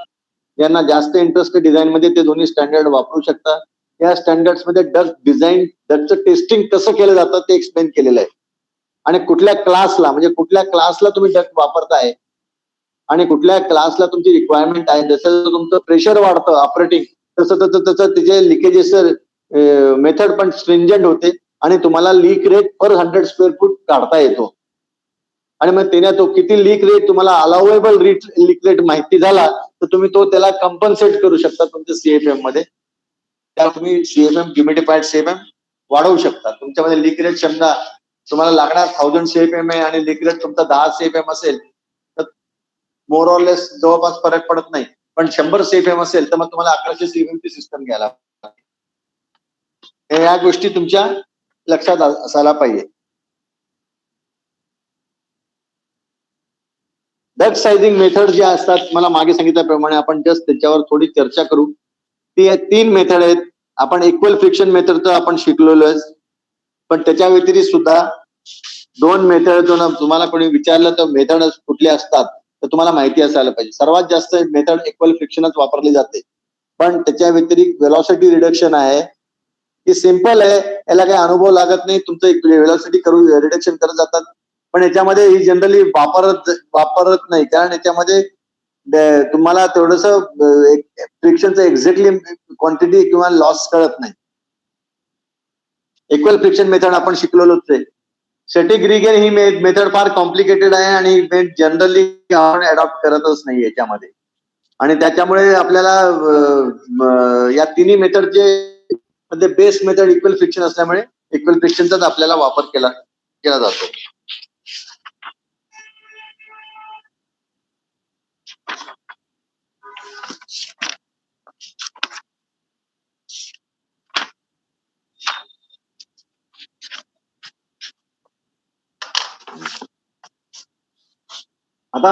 ज्यांना जास्त इंटरेस्ट डिझाईन मध्ये ते दोन्ही स्टँडर्ड वापरू शकता. या स्टँडर्ड्स मध्ये डक्टचं टेस्टिंग कसं केलं जातं ते एक्सप्लेन केलेलं आहे, आणि कुठल्या क्लासला तुम्ही डक्ट वापरताय आणि कुठल्या क्लासला तुमची रिक्वायरमेंट आहे, जसं तुमचं प्रेशर वाढतं ऑपरेटिंग, तसं त्याचे लिकेजेस मेथड पण स्ट्रिंजंट होते, आणि तुम्हाला लीक रेट पर 100 स्क्वेअर फूट काढता येतो. आणि मग त्याने तो किती लीक रेट तुम्हाला अलाउएबल लीक रेट माहिती झाला तर तुम्ही त्याला कंपन्सेट करू शकता तुमच्या CFM मध्ये. त्या तुम्ही CFM ह्युमिडिफाईड CFM वाढवू शकता. तुमच्यामध्ये लीक रेट समजा तुम्हाला लागणार 1000 CFM आहे आणि लीक रेट तुमचा 10 CFM असेल तर मोर ऑर लेस जवळपास फरक पडत नाही. पण 100 CFM असेल तर मग तुम्हाला 1100 CFM ची सिस्टम घ्यायला लागते. या गोष्टी तुमच्या लक्षात असायला पाहिजे. डक्ट सायझिंग मेथड जे असतात, मला मागे सांगितल्याप्रमाणे आपण जस्ट त्याच्यावर थोडी चर्चा करू. ती 3 मेथड आहेत. आपण इक्वल फ्रिक्शन मेथड तर आपण शिकलेलो आहे, पण त्याच्या व्यतिरिक्त सुद्धा 2 मेथड तुम्हाला कोणी विचारलं तर मेथड कुठले असतात तर तुम्हाला माहिती असायला पाहिजे. सर्वात जास्त मेथड इक्वल फ्रिक्शनच वापरली जाते, पण त्याच्या व्यतिरिक्त व्हेलॉसिटी रिडक्शन आहे, ही सिंपल आहे, याला काही अनुभव लागत नाही. तुमचं व्हेलॉसिटी रिडक्शन करत जातात, पण याच्यामध्ये ही जनरली वापरत नाही, कारण याच्यामध्ये तुम्हाला थोडस फ्रिक्शनचं एक्झॅक्टली क्वांटिटी किंवा लॉस कळत नाही. इक्वल फ्रिक्शन मेथड आपण शिकलेलोच आहे. स्टॅटिक रिगेन ही मेथड फार कॉम्प्लिकेटेड आहे आणि जनरली आपण अडॉप्ट करतच नाही याच्यामध्ये, आणि त्याच्यामुळे आपल्याला या तिन्ही मेथडचे मध्ये बेस्ट मेथड इक्वल फ्रिक्शन असल्यामुळे इक्वल फ्रिक्शनचाच आपल्याला वापर केला जातो. आता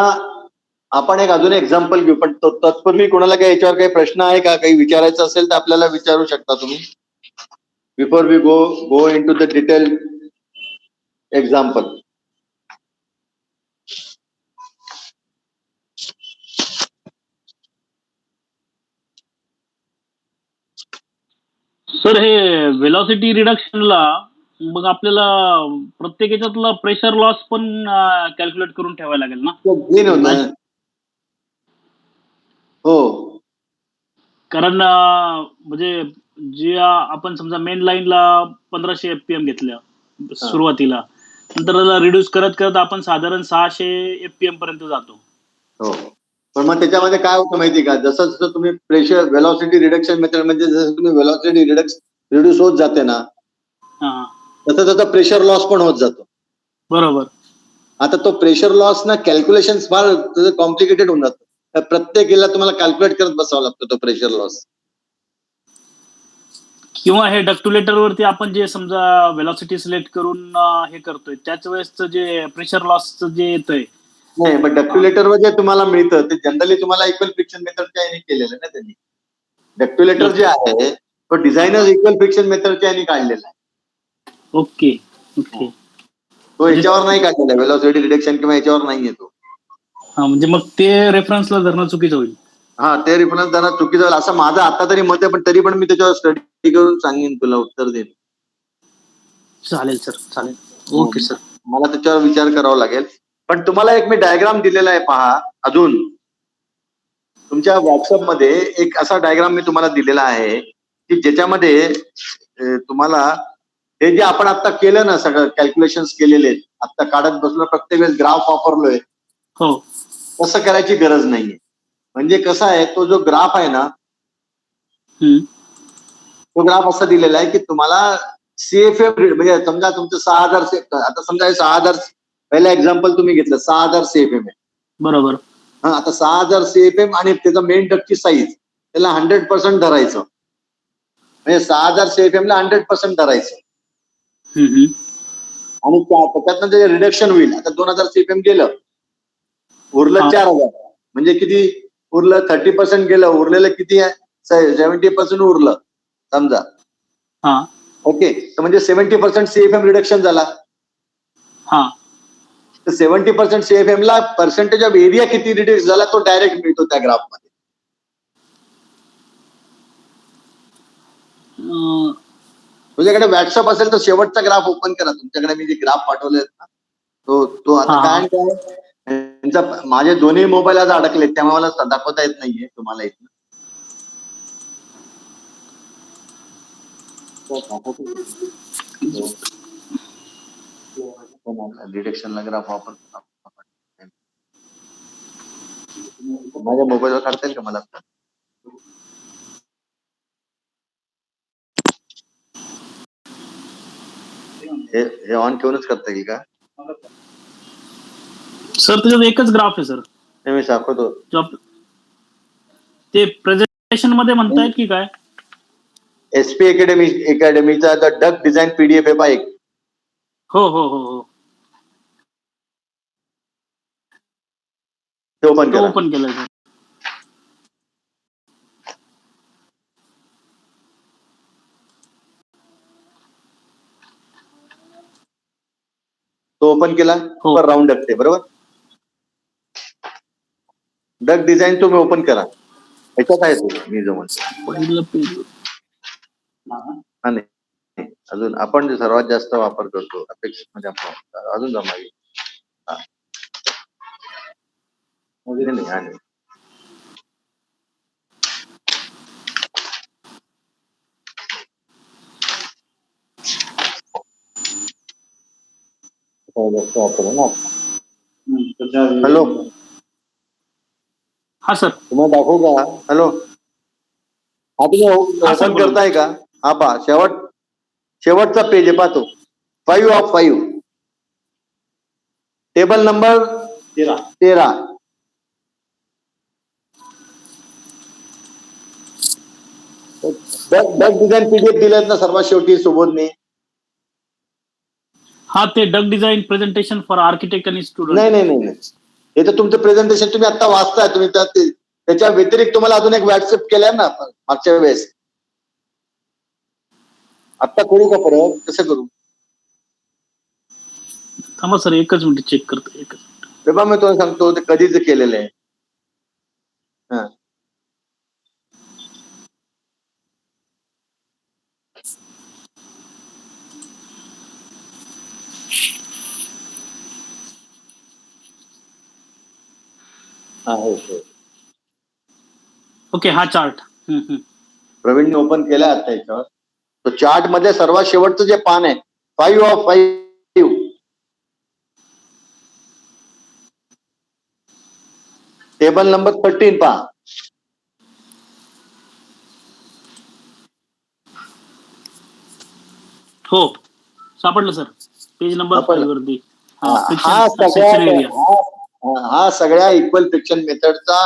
आपण एक अजून एक्झाम्पल घेऊ, पण तत्पूर्वी कोणाला काही याच्यावर काही प्रश्न आहे का, काही विचारायचं असेल तर आपल्याला विचारू शकता तुम्ही. Before we go into the detail example. Sir, हे व्हेलॉसिटी रिडक्शनला मग आपल्याला प्रत्येक याच्यातला प्रेशर लॉस पण कॅल्क्युलेट करून ठेवायला लागेल ना? हो, कारण म्हणजे जे आपण समजा मेन लाईनला 1500 FPM घेतल्या सुरुवातीला, नंतर रिड्यूस करत करत आपण साधारण 600 FPM पर्यंत जातो. हो, पण मग त्याच्यामध्ये काय होतं माहिती का, जसं जसं तुम्ही प्रेशर व्हेलॉसिटी रिडक्शन मेथड म्हणजे जसं तुम्ही व्हेलॉसिटी रिड्यूस होत जाते ना, तसं तसं प्रेशर लॉस पण होत जातो. बरोबर. आता तो प्रेशर लॉस ना कॅल्क्युलेशन फार कॉम्प्लिकेटेड होऊन जातं. प्रत्येक याला तुम्हाला कॅल्क्युलेट करत बसावं लागतं तो प्रेशर लॉस. किंवा हे डक्टुलेटर वरती आपण जे समजा व्हेलॉसिटी सिलेक्ट करून हे करतोय त्याच वेळेसचं जे प्रेशर लॉसचं जे येतंय, नाही, पण डक्ट्युलेटरवर जे तुम्हाला मिळतं ते जनरली तुम्हाला इक्वल फ्रिक्शन मेथडच्या याने केलेलं ना त्यांनी. डक्ट्युलेटर जे आहे तो डिझायनर इक्वल फ्रिक्शन मेथडच्या याने काढलेला आहे. Okay okay. तो याच्यावर नाही काढलेला, व्हेलॉसिटी रिडक्शन किंवा याच्यावर नाही येतो. हा, म्हणजे मग ते रेफरन्सला धरणं चुकीचं होईल. हा, ते रेफरन्स त्यांना चुकीचं होईल असं माझं आता तरी मत आहे, पण तरी पण मी त्याच्यावर स्टडी करून सांगेन, तुला उत्तर देईन. चालेल सर, चालेल. Okay sir. मला त्याच्यावर विचार करावा लागेल. पण तुम्हाला एक मी डायग्राम दिलेला आहे पहा, अजून तुमच्या व्हॉट्सअप मध्ये एक असा डायग्राम मी तुम्हाला दिलेला आहे की ज्याच्यामध्ये तुम्हाला हे जे आपण आता केलं ना, सगळं कॅल्क्युलेशन केलेले आहेत, आता काढत बसलो, प्रत्येक वेळेस ग्राफ वापरलोय, हो. तसं करायची गरज नाहीये. म्हणजे कसं आहे, तो जो ग्राफ आहे ना, हम्म. तो ग्राफ असा दिलेला आहे की तुम्हाला CFM म्हणजे समजा तुमचं 6,000 आता समजा हे 6,000 पहिला एक्झाम्पल तुम्ही घेतलं 6,000 CFM आहे. बरोबर. हा, आता 6,000 CFM आणि त्याचं मेन डक्टची साईज त्याला 100% धरायचं. म्हणजे 6,000 CFM ला 100% धरायचं हम्म. आणि त्याच्यातनं जे रिडक्शन होईल, आता 2,000 CFM गेलं, उरलं हा. 4,000. म्हणजे किती उरलं? 30% गेलं, उरलेलं किती आहे? 70% उरलं समजा. हा. ओके, तर म्हणजे 70% CFM रिडक्शन झाला. हा. तर 70% CFM ला पर्सेंटेज ऑफ एरिया किती रिड्यूस झाला तो डायरेक्ट मिळतो त्या ग्राफ मध्ये. तुझ्याकडे व्हॉट्सअप असेल तर शेवटचा ग्राफ ओपन करा. तुमच्याकडे मी जे ग्राफ पाठवले ना, तो आता हा. काय त्यांचा माझे दोन्ही मोबाईल आज अडकले, त्यामुळे मला दाखवता येत नाहीये तुम्हाला इथं. डिटेक्शनला ग्राफ वापरतो माझ्या मोबाईलवर काढता येईल का मला? हे ऑन ठेवूनच करता येईल का? सर त्याच्यात एकच ग्राफ आहे सर. मी दाखवतो. ते प्रेझेंटेशन मध्ये म्हणतायत की काय? SP अकॅडमीचा डक डिझाईन PDF आहे एक. हो हो हो हो. ते ओपन तो करा. ओपन केलाय सर. तो ओपन केला हो. पर राऊंड डक्ट आहे बरोबर. डक डिझाईन तुम्ही ओपन करा. याच्यात आहे तो मी जो म्हणतो. पहिलं पेज. हा नाही, अजून आपण जे सर्वात जास्त वापर करतो अपेक्षित म्हणजे आपण अजून जमावी. नाही, हा नाही. हॅलो, हा सर. तुम्हाला दाखवू का? हॅलो, हा तुम्ही हा सर, ओपन बोला. करताय का? हा पहा, शेवटचा पेज आहे पाहतो. 5 of 5 table number 13. Duck design PDF दिलेत ना सर्वात शेवटी सुबोधने. हा, ते duck design presentation for architect आणि स्टुडंट. नाही. हे तर तुमचं प्रेझेंटेशन तुम्ही आता वाचताय. तुम्ही त्याच्या व्यतिरिक्त तुम्हाला अजून एक व्हॉट्सअप केलाय ना मागच्या वेळेस. आता करू का परत? कसं करू? थांबा सर, एकच मिनिट चेक करतो. एकच मिनिट. तेव्हा मी तुम्हाला सांगतो ते कधीच केलेलं आहे. हा, हो. ओके, हा चार्ट. प्रवीणने ओपन केलाय आता याच्यावर. तो चार्ट मध्ये सर्वात शेवटचं जे पान आहे 5 of 5 टेबल नंबर 13 पहा. हो, सापडलं सर. पेज नंबर 5 वरती. हा सगळ्या इक्वल फ्रिक्शन मेथडचा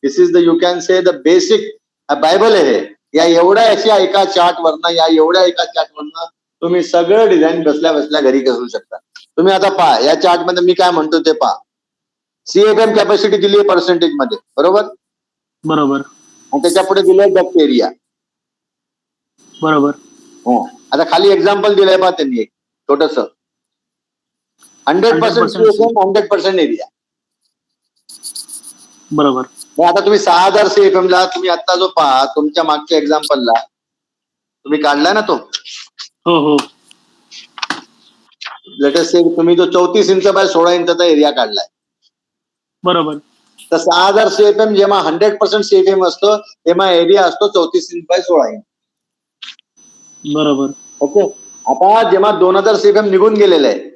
this is the you can say the basic bible आहे. या एवढ्या अशा एका चार्ट वरनं तुम्ही सगळं डिझाईन बसल्या बसल्या घरी करू शकता. तुम्ही आता पहा या चार्ट मध्ये मी काय म्हणतो ते पहा. CFM कॅपॅसिटी दिली आहे पर्सेंटेज मध्ये बरोबर. आणि त्याच्या पुढे दिलंय डक्ट एरिया बरोबर. आता खाली एक्झाम्पल दिलंय पहा त्यांनी एक छोटस. 100% CFM 100% एरिया बरोबर. आता तुम्ही 6,000 CFM ला तुम्ही आता जो पहा तुमच्या मागच्या एक्झाम्पलला तुम्ही काढलाय ना तो. हो. लेटेस्ट से तुम्ही जो 34 इंच बाय 16 इंचचा एरिया काढलाय बरोबर. तर 6,000 CFM जेव्हा 100% CFM असतो तेव्हा एरिया असतो 34 इंच बाय 16 इंच. बरोबर. ओके, आता जेव्हा 2,000 CFM निघून गेलेले आहे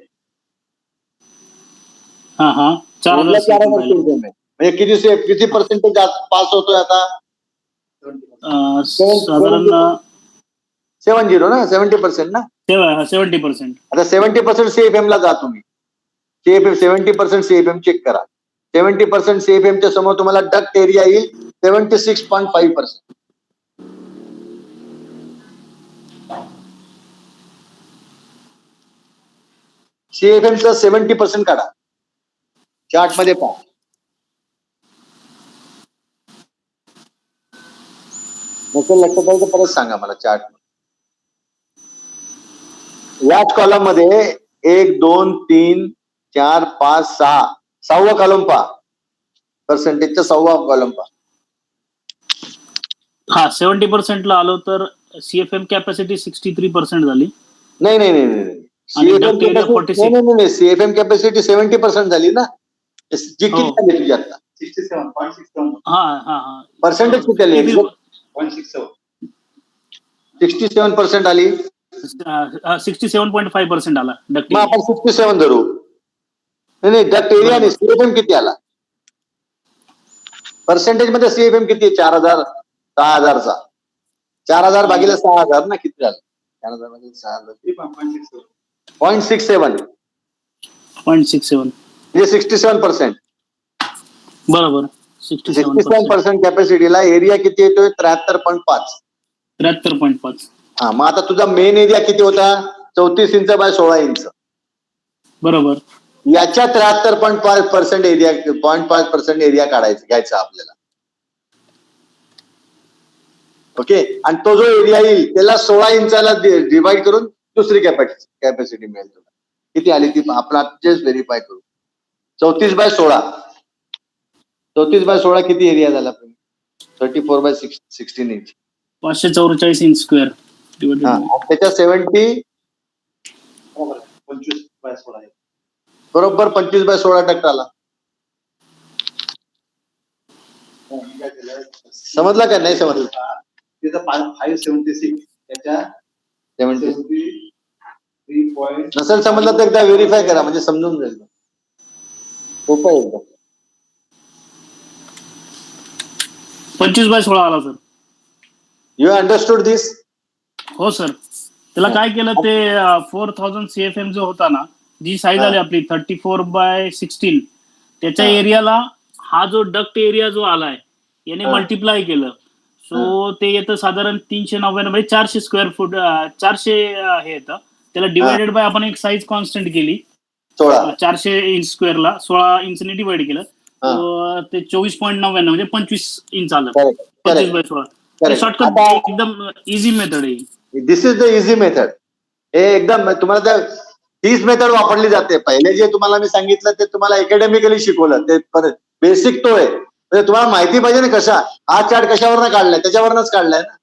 हा. 4,000 दोनला 4,000 CFM राहिले. CFM आहे. म्हणजे किती पर्सेंटेज पास होतोय आता? साधारण 70 ना, 70% ना. 70%. आता 70% CFM ला जा तुम्ही. CFM 70% CFM चेक करा. 70% CFM च्या समोर तुम्हाला डक्ट एरिया येईल 76.5%. CFM चं 70% काढा. चार्ट मध्ये पहा. नसेल लक्षात आलं तर परत सांगा मला चार्ट. याच कॉलम मध्ये 1, 2, 3, 4, 5, 6 6वा कॉलम पहा. पर्सेंटेजचा 6वा कॉलम पहा. हा 70% ला आलो तर CFM कॅपॅसिटी 63% झाली. नाही आणि duct area 46. नाही CFM कॅपॅसिटी 70% झाली ना. जी किती हो. आली तुझी आता? 67.67. हा पर्सेंटेज किती आली? 167. 67% आली. 67.5% आला डक्ट मग आपण 67 धरू. नाही डक्ट एरिया आणि CFM किती आला? पर्सेंटेज मध्ये CFM किती आहे? 4,000 6,000चा 4,000 भागिले 6,000 ना, किती झालं? 4,000 भागिले 6,000 0.67 0.67. म्हणजे 67%. बरोबर. 67%. 67% कॅपॅसिटीला एरिया किती येतोय? 73.5. 73.5. हा, मग आता तुझा मेन एरिया किती होता? 34 इंच बाय 16 इंच. बरोबर. याच्या 73.5% एरिया 0.5% एरिया घ्यायचा आपल्याला. ओके. आणि तो जो एरिया येईल त्याला 16 इंचाला डिवाइड करून दुसरी कॅपॅसिटी मिळेल तुला. किती आली ती आपला जस्ट व्हेरीफाय करू. 34/16. 34/16 किती एरिया झाला? 34/16 इंच. 544 inch square. हा, त्याच्या 70 25/16 बरोबर 25/16 टक्काला. समजला का नाही समजलं? तिथं 576 त्याच्या 73. नसेल समजलं तर एकदा व्हेरीफाय करा म्हणजे समजून जाईल. सोपं आहे एकदम. 25/16 आला सर. यू अंडरस्टूड दिस? हो सर. त्याला काय केलं ते 4000 CFM जो होता ना, जी साईज हा. आली आपली 34/16 त्याच्या हा. एरियाला हा जो डक्ट एरिया जो आलाय याने हा. मल्टिप्लाय केलं. सो ते येतं साधारण 399 म्हणजे 400 स्क्वेअर फूट 400 हे येतं. त्याला डिवायडेड बाय आपण एक साईज कॉन्स्टंट केली 16. 400 इंच स्क्वेअरला 16 इंचने डिवाइड केलं. हा. तर ते 24.99 म्हणजे 25 इंच आलं. Correct. 25/16. Correct. शॉर्टकट आता- एकदम इझी मेथड आहे. दिस इज द इझी मेथड. हे एकदम तुम्हाला त्या तीच मेथड वापरली जाते. पहिले जे तुम्हाला मी सांगितलं ते तुम्हाला अकॅडमिकली शिकवलं ते बेसिक तो आहे. म्हणजे तुम्हाला माहिती पाहिजे ना कशा हा चार्ट कशावरनं काढलाय त्याच्यावरनच काढलाय ना.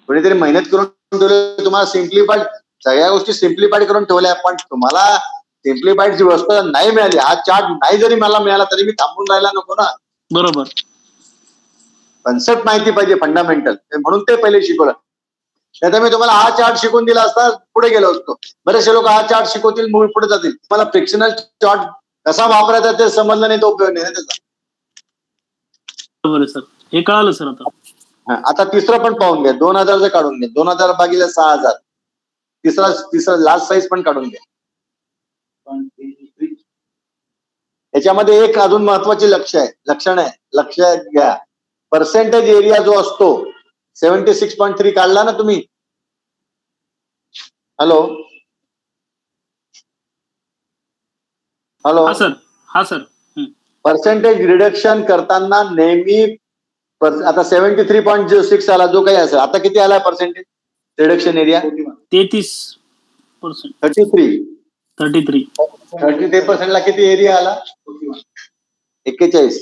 कोणीतरी मेहनत करून ठेवले तुम्हाला सिम्प्लिफाईड सगळ्या गोष्टी सिम्प्लिफाईड करून ठेवल्या. पण तुम्हाला सिम्प्लिफाईड जी वस्तू नाही मिळाली हा चार्ट नाही जरी मला मिळाला तरी मी थांबून राहायला नको ना. बरोबर. कन्सेप्ट माहिती पाहिजे फंडामेंटल म्हणून ते पहिले शिकवलं. नाही तर मी तुम्हाला हा चार्ट शिकून दिला असता पुढे गेलो असतो. बरेचसे लोक हा चार्ट शिकवतील मूवी पुढे जातील. मला फ्रिक्शनल चार्ट कसा वापरायचा ते समजलं नाही तो उपयोग नाही त्याचा. बरोबर सर. हे कळालं सर आता. आता तिसरं पण पाहून घ्या. 2000 काढून घ्या. 2000 भागिले 6000. तिसरा लास्ट साईज पण काढून घ्या. याच्यामध्ये एक अजून महत्वाची लक्षण आहे लक्ष घ्या. पर्सेंटेज एरिया जो असतो 76.3 काढला ना तुम्ही. हॅलो हा सर. पर्सेंटेज रिडक्शन करताना नेहमी आता 73.06 आला जो काही असेल. आता किती आला पर्सेंटेज रिडक्शन एरिया? 33%. 33 ला किती एरिया आला? 41.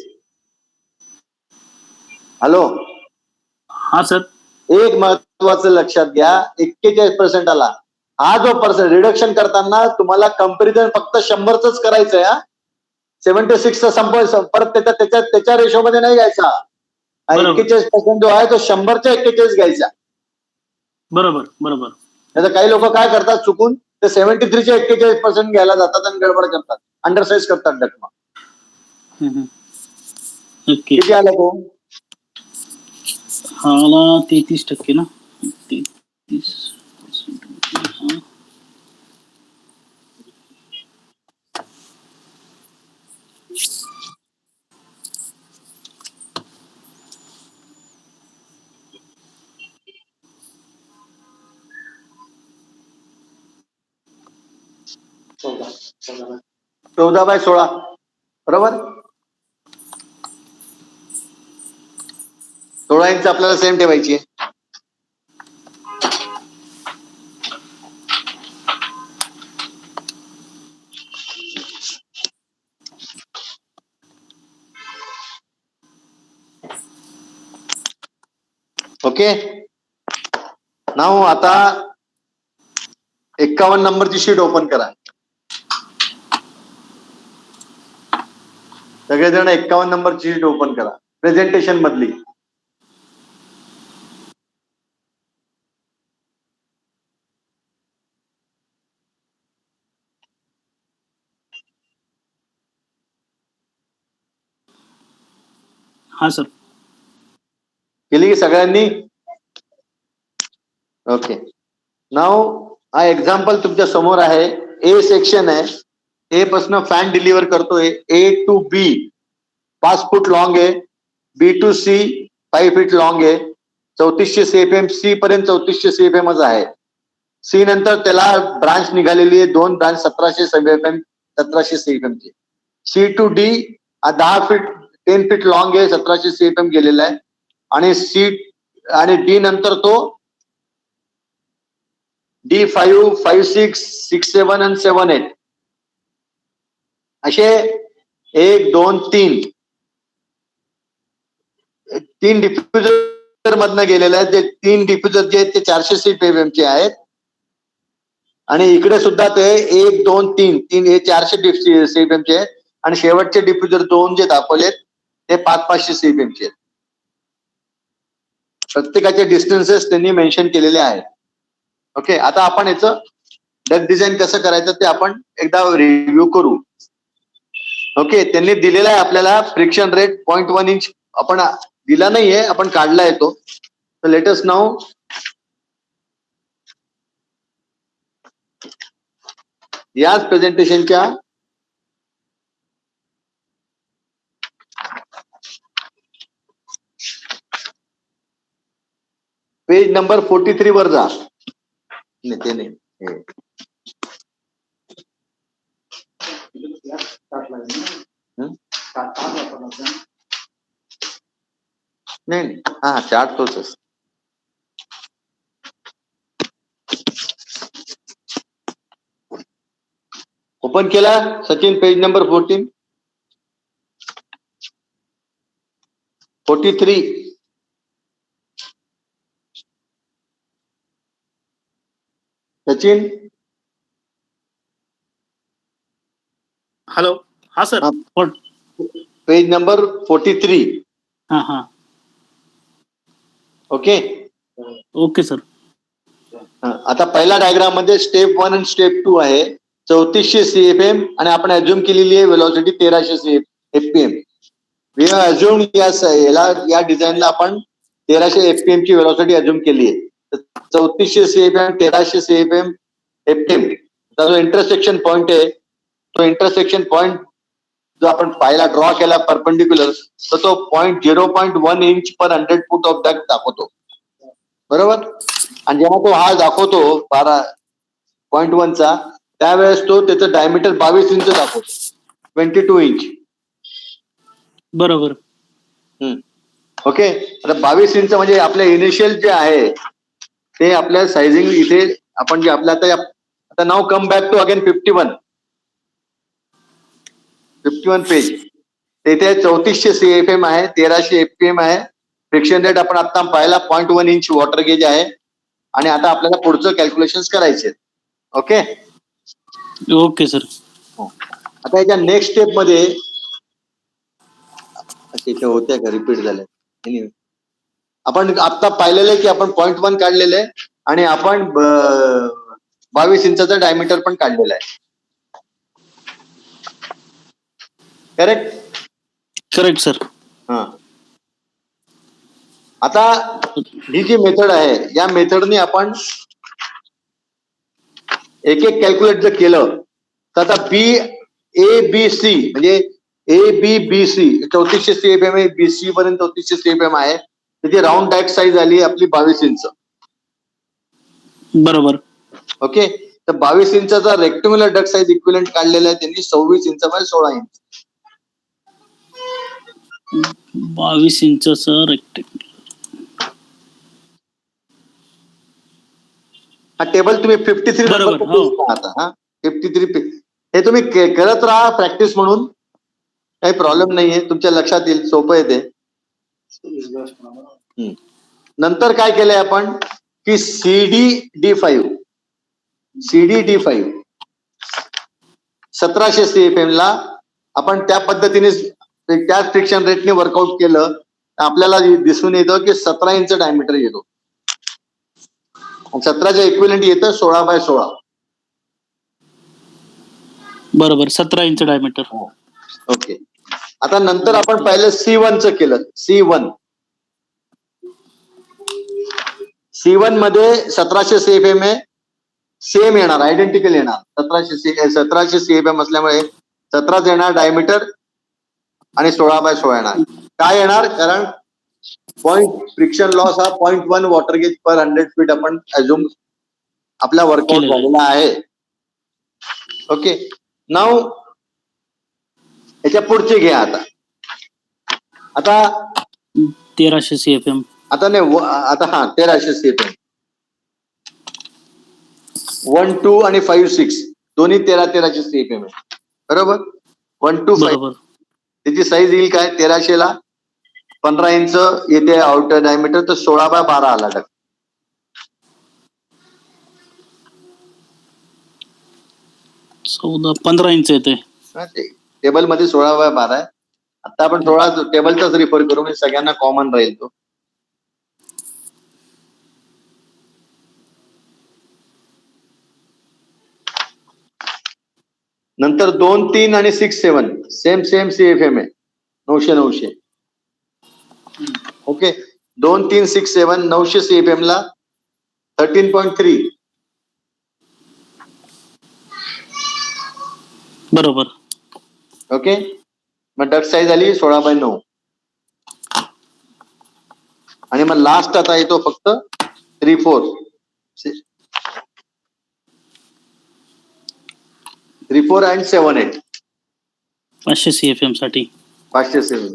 हॅलो हा सर. एक महत्वाचं लक्षात घ्या. 41% आला. हा जो पर्सेंट रिडक्शन करताना तुम्हाला कंपॅरिझन फक्त 100च करायचंय. 76चा संपव परत त्याच्या रेशोमध्ये नाही घ्यायचा. 41% जो आहे तो 100च्या 41 घ्यायचा. बरोबर. काही लोक काय करतात चुकून ते 73च्या 41% घ्यायला जातात आणि गडबड करतात. अंडरसाइज करतात डक्ट. ओके. किती आला तो? हा आला 33% ना. 33%. हा. चौदा 14/16 बरोबर. 16 इंच आपल्याला सेम ठेवायची आहे. ओके. नाव आता 51 नंबरची शीट ओपन करा. सगळेजण 51 नंबरची शीट ओपन करा प्रेझेंटेशन मधली. हा सर. केली की सगळ्यांनी? ओके. नाव हा एक्झाम्पल तुमच्या समोर आहे. ए सेक्शन आहे. ए पासून फॅन डिलिव्हर करतोय. ए टू बी 5 फूट लॉंग आहे. बी टू सी 5 फीट लॉंग आहे. 3400 CFM. सी पर्यंत 3400 CFM आहे. सी नंतर त्याला ब्रांच निघालेली आहे. 2 ब्रांच 1700 CFM 1700 CFM ची. C to D 10 feet 10 feet long आहे. 1700 CFM गेलेला आहे. आणि सी आणि डी नंतर तो D5, 5, 6, 6, 7 आणि 7, 8 असे 1, 2, 3 डिफ्युजर मधनं गेलेले आहेत. ते 3 डिफ्युजर जे आहेत ते 400 CFM चे आहेत. आणि इकडे सुद्धा ते 1, 2, 3 हे 400 CFM चे आहेत. आणि शेवटचे डिफ्युजर 2 जे दाखवलेत ते 500 CFM चे आहेत. प्रत्येकाचे डिस्टन्सेस त्यांनी मेन्शन केलेले आहेत. ओके. आता आपण याचं डक डिझाईन कसं करायचं ते आपण एकदा रिव्ह्यू करू. ओके. त्यांनी दिलेला आहे आपल्याला फ्रिक्शन रेट 0.1 इंच. आपण दिला नाहीये, आपण काढला येतो. तर लेटेस्ट नाव याच प्रेझेंटेशनच्या पेज नंबर 43 वर जा. नाही ते नाही. नाही हा चार्ट तोच आहे. ओपन केला Sachin page number 43. Sachin hello. हा सर. Page number 43. हा हा. ओके. Okay sir. आता पहिला डायग्राम मध्ये स्टेप 1 आणि स्टेप 2 आहे. 3400 CFM आणि आपण अज्युम केलेली आहे velocity 1300 FPM. We have assume या डिझाईनला आपण 1300 FPM ची वेलॉसिटी अज्युम केली आहे. 3400 CFM 1300 CFM FPM चा जो इंटरसेक्शन पॉइंट आहे तो इंटरसेक्शन पॉइंट जो आपण पाहिला ड्रॉ केला परपेंडिक्युलर तर तो point 0.1 inch per 100 foot of duct दाखवतो. बरोबर. आणि जेव्हा तो हा दाखवतो 12.1 चा त्यावेळेस तो त्याचं डायमीटर 22 इंच दाखवतो. 22 इंच. बरोबर. ओके. आता 22 इंच म्हणजे आपल्या इनिशियल जे आहे ते आपल्या सायझिंग इथे आपण जे आपल्या आता now come back to again 51 page. तिथे 3400 CFM आहे. 1300 FPM आहे. फ्रिक्शन रेट आपण आता पाहिला 0.1 इंच वॉटर गेज आहे. आणि आता आपल्याला पुढचं कॅल्क्युलेशन करायचे. ओके. Okay sir. आता याच्या नेक्स्ट स्टेप मध्ये इथे होत्या का रिपीट झाल्या. आपण आता पाहिलेलं आहे की आपण 0.1 काढलेलं आहे आणि आपण 22 इंचाचा डायमीटर पण काढलेला आहे. करेक्ट. Correct sir. हा. आता ही जी मेथड आहे या मेथडने आपण एक एक कॅल्क्युलेट जर केलं तर आता BABC म्हणजे ABBC 3400 CFM आहे, BC पर्यंत 3400 CFM आहे. त्याची राऊंड डायट साईज आली आपली 22 इंच. बरोबर. ओके. तर 22 इंचाचा रेक्टँग्युलर डक्ट साईज इक्विलंट काढलेला आहे त्यांनी 26 इंच बाय 16 इंच. 22 इंचचा रेक्टेंगल. हा टेबल तुम्ही 53 बरोबर, नंबर हो. आता. हा 53 हे तुम्ही करत राहा प्रॅक्टिस म्हणून, काही प्रॉब्लेम नाहीये, तुमच्या लक्षात येईल, सोपं आहे ते. नंतर काय केलंय आपण की CD-D5 1700 CFM ला आपण त्या पद्धतीने त्याच फ्रिक्शन रेटने वर्कआउट केलं तर आपल्याला दिसून येतं की 17 इंच डायमीटर येतो. 17च्या इक्विलंट येतं 16 बाय 16. बरोबर. 17 इंच डायमीटर. ओके. आता नंतर आपण पाहिलं C1 च केलं. C1 मध्ये 1700 CFM आहे, सेम येणार, आयडेंटिकल येणार. 1700 CFM असल्यामुळे 17 येणार डायमीटर आणि 16 बाय 16 येणार. काय येणार? कारण पॉइंट फ्रिक्शन लॉस हा 0.1 वॉटर गेज पर 100 फीट आपण अज्युम आपला वर्कआउट झालेला आहे. ओके. नाव याच्या पुढचे घ्या. आता 1300 CFM. आता नाही, आता हा 1300 CFM 1, 2 आणि 5, 6 दोन्ही 1300 CFM आहे. बरोबर. 1, 2, 5 बरोबर. त्याची साईज येईल काय? 1300 ला 15 इंच येते आउटर डायमीटर, तर 16 बाय 12 आला डक्ट. 15 इंच येते. टेबल मध्ये 16 बाय 12 आहे. आता आपण 16 टेबलचाच रिफर करू, म्हणजे सगळ्यांना कॉमन राहील तो. नंतर 2, 3 आणि 6, 7 सेम CFM आहे 900. ओके. 2, 3, 6, 7 900 CFM ला 13.3. बरोबर. ओके. मग डक्ट साईज आली 16 बाय 9 आणि मग लास्ट आता येतो फक्त 3, 4 अँड 7, 8 500 CFM साठी. 500 CFM.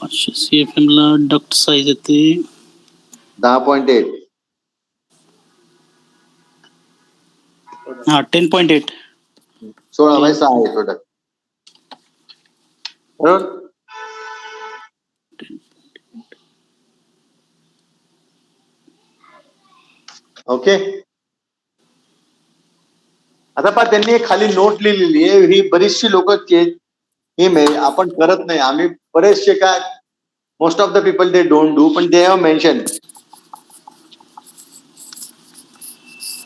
500 CFM ला डक्ट साईज येते 10.8. हा 10.8. 16 बाय 6 येतो डक्ट. बरोबर. ओके. आता पहा त्यांनी एक खाली नोट लिहिलेली आहे. ही बरीचशी लोक आपण करत नाही. आम्ही बरेचसे काय, most of the people they don't do, पण दे हॅव मेन्शन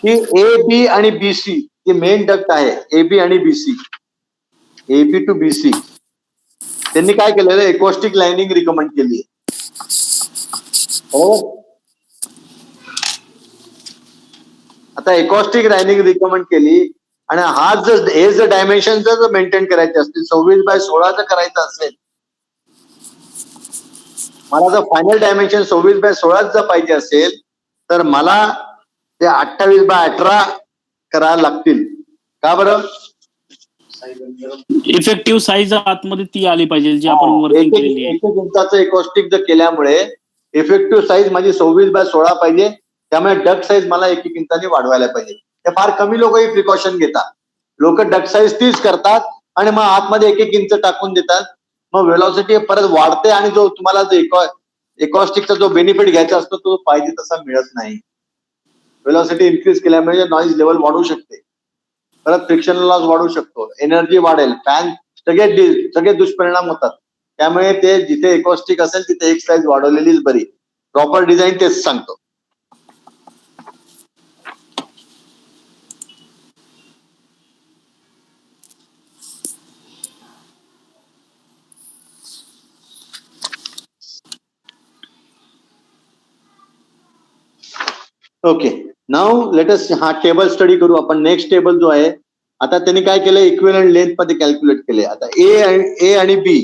की AB आणि BC जे मेन डक्ट आहे, AB आणि BC, AB टू BC त्यांनी काय केलेलं, एकॉस्टिक लाइनिंग रिकमेंड केली. बरोबर. आता एकॉस्टिक लाइनिंग रिकमेंड केली आणि हे जर डायमेन्शन जर मेंटेन करायचे असतील, 26 बाय 16 जर करायचं असेल, मला जर फायनल डायमेन्शन 26 बाय 16 जर पाहिजे असेल तर मला ते 28 बाय 18 करायला लागतील. का बरं? इफेक्टिव्ह साईज आतमध्ये ती आली पाहिजे जी आपण वर्किंग केलेली आहे. 1 इंचाचं एकॉस्टिक जर केल्यामुळे इफेक्टिव्ह साईज माझी 26 बाय 16 पाहिजे. त्यामुळे डक्ट साईज मला 1 इंचाने वाढवायला पाहिजे. ते फार कमी लोक ही प्रिकॉशन घेतात. लोक डक्ट साईज तीच करतात आणि मग आतमध्ये 1 इंच टाकून देतात. मग वेलॉसिटी परत वाढते आणि जो तुम्हाला जो एकॉस्टिकचा जो बेनिफिट घ्यायचा असतो तो पाहिजे तसा मिळत नाही. वेलॉसिटी इन्क्रीज केल्यामुळे नॉइज लेवल वाढू शकते, परत फ्रिक्शन लॉस वाढू शकतो, एनर्जी वाढेल, फॅन सगळे दुष्परिणाम होतात. त्यामुळे ते जिथे एकॉस्टिक असेल तिथे एक साईज वाढवलेलीच बरी. प्रॉपर डिझाईन तेच सांगतो. ओके, नाव लेट अस हा टेबल स्टडी करू आपण. नेक्स्ट टेबल जो आहे, आता त्यांनी काय केलं, इक्विव्हॅलंट लेंथ मध्ये कॅल्क्युलेट केले. आता ए आणि बी,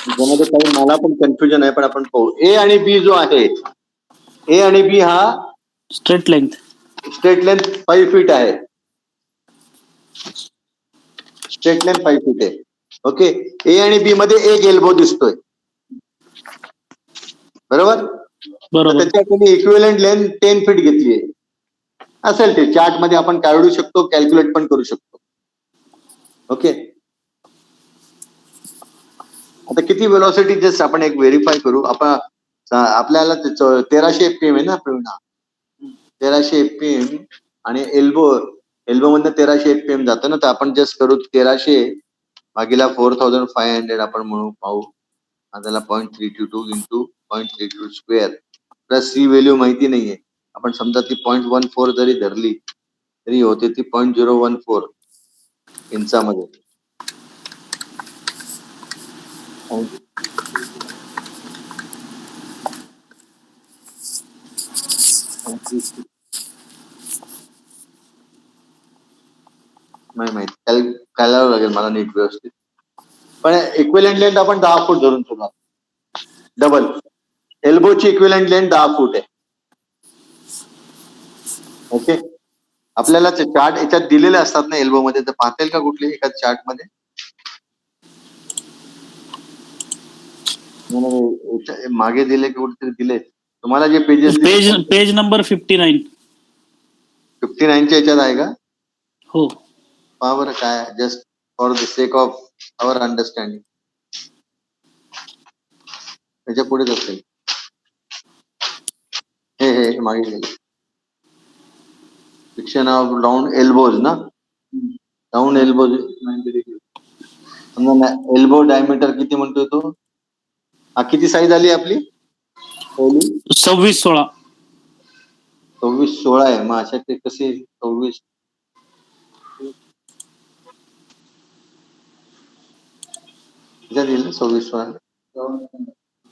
ज्यामध्ये काही मला पण कन्फ्युजन आहे, पण आपण पाहू. ए आणि बी जो आहे, ए आणि बी हा straight length. Straight length 5 feet आहे. स्ट्रेट लेंथ 5 फीट आहे. ओके, ए आणि बी मध्ये एक एल्बो दिसतोय, बरोबर. बरोबर. त्याच्यात तुम्ही इक्विव्हॅलंट लेंथ 10 फीट घेतली आहे. असेल ते चार्ट मध्ये आपण काढू शकतो, कॅल्क्युलेट पण करू शकतो. ओके, आता किती वेलॉसिटी जस्ट आपण एक व्हेरीफाय करू. आपण आपल्याला 1300 fpm आहे ना प्रवीणा, 1300 fpm आणि एल्बो मधनं 1300 fpm जातो ना, तर आपण जस्ट करू 1300 भागीला 4500 आपण म्हणू पाहू. त्याला 0.322 into 0.32 square plus C value माहिती नाहीये. आपण समजा ती 0.14 जरी धरली तरी होते ती 0.014 इंचामध्ये. नाही माहिती, काढावं लागेल मला नीट व्यवस्थित. पण इक्विव्हॅलंट लेंथ आपण 10 फूट धरून ठेवणार. डबल एल्बोची इक्विव्हॅलंट लेंथ 10 फूट आहे. ओके, आपल्याला चार्ट याच्यात दिलेले असतात ना एल्बो मध्ये, तर पाहता येईल का कुठली एका चार्ट मध्ये? मागे दिले की कुठेतरी दिले तुम्हाला जे पेजेस पेज नंबर 59. 59च्या याच्यात आहे का? हो. पहा बरं काय, just for the sake of our understanding. त्याच्या पुढेच असेल हे मागे गेले. सेक्शन ऑफ डाऊन एल्बोज ना, down elbows 90 degree. Elbow diameter किती म्हणतोय तो? हा किती साईज आली आपली? 26-16. 26-16 आहे. मग अशा ते कसे 26 दिलं 26-16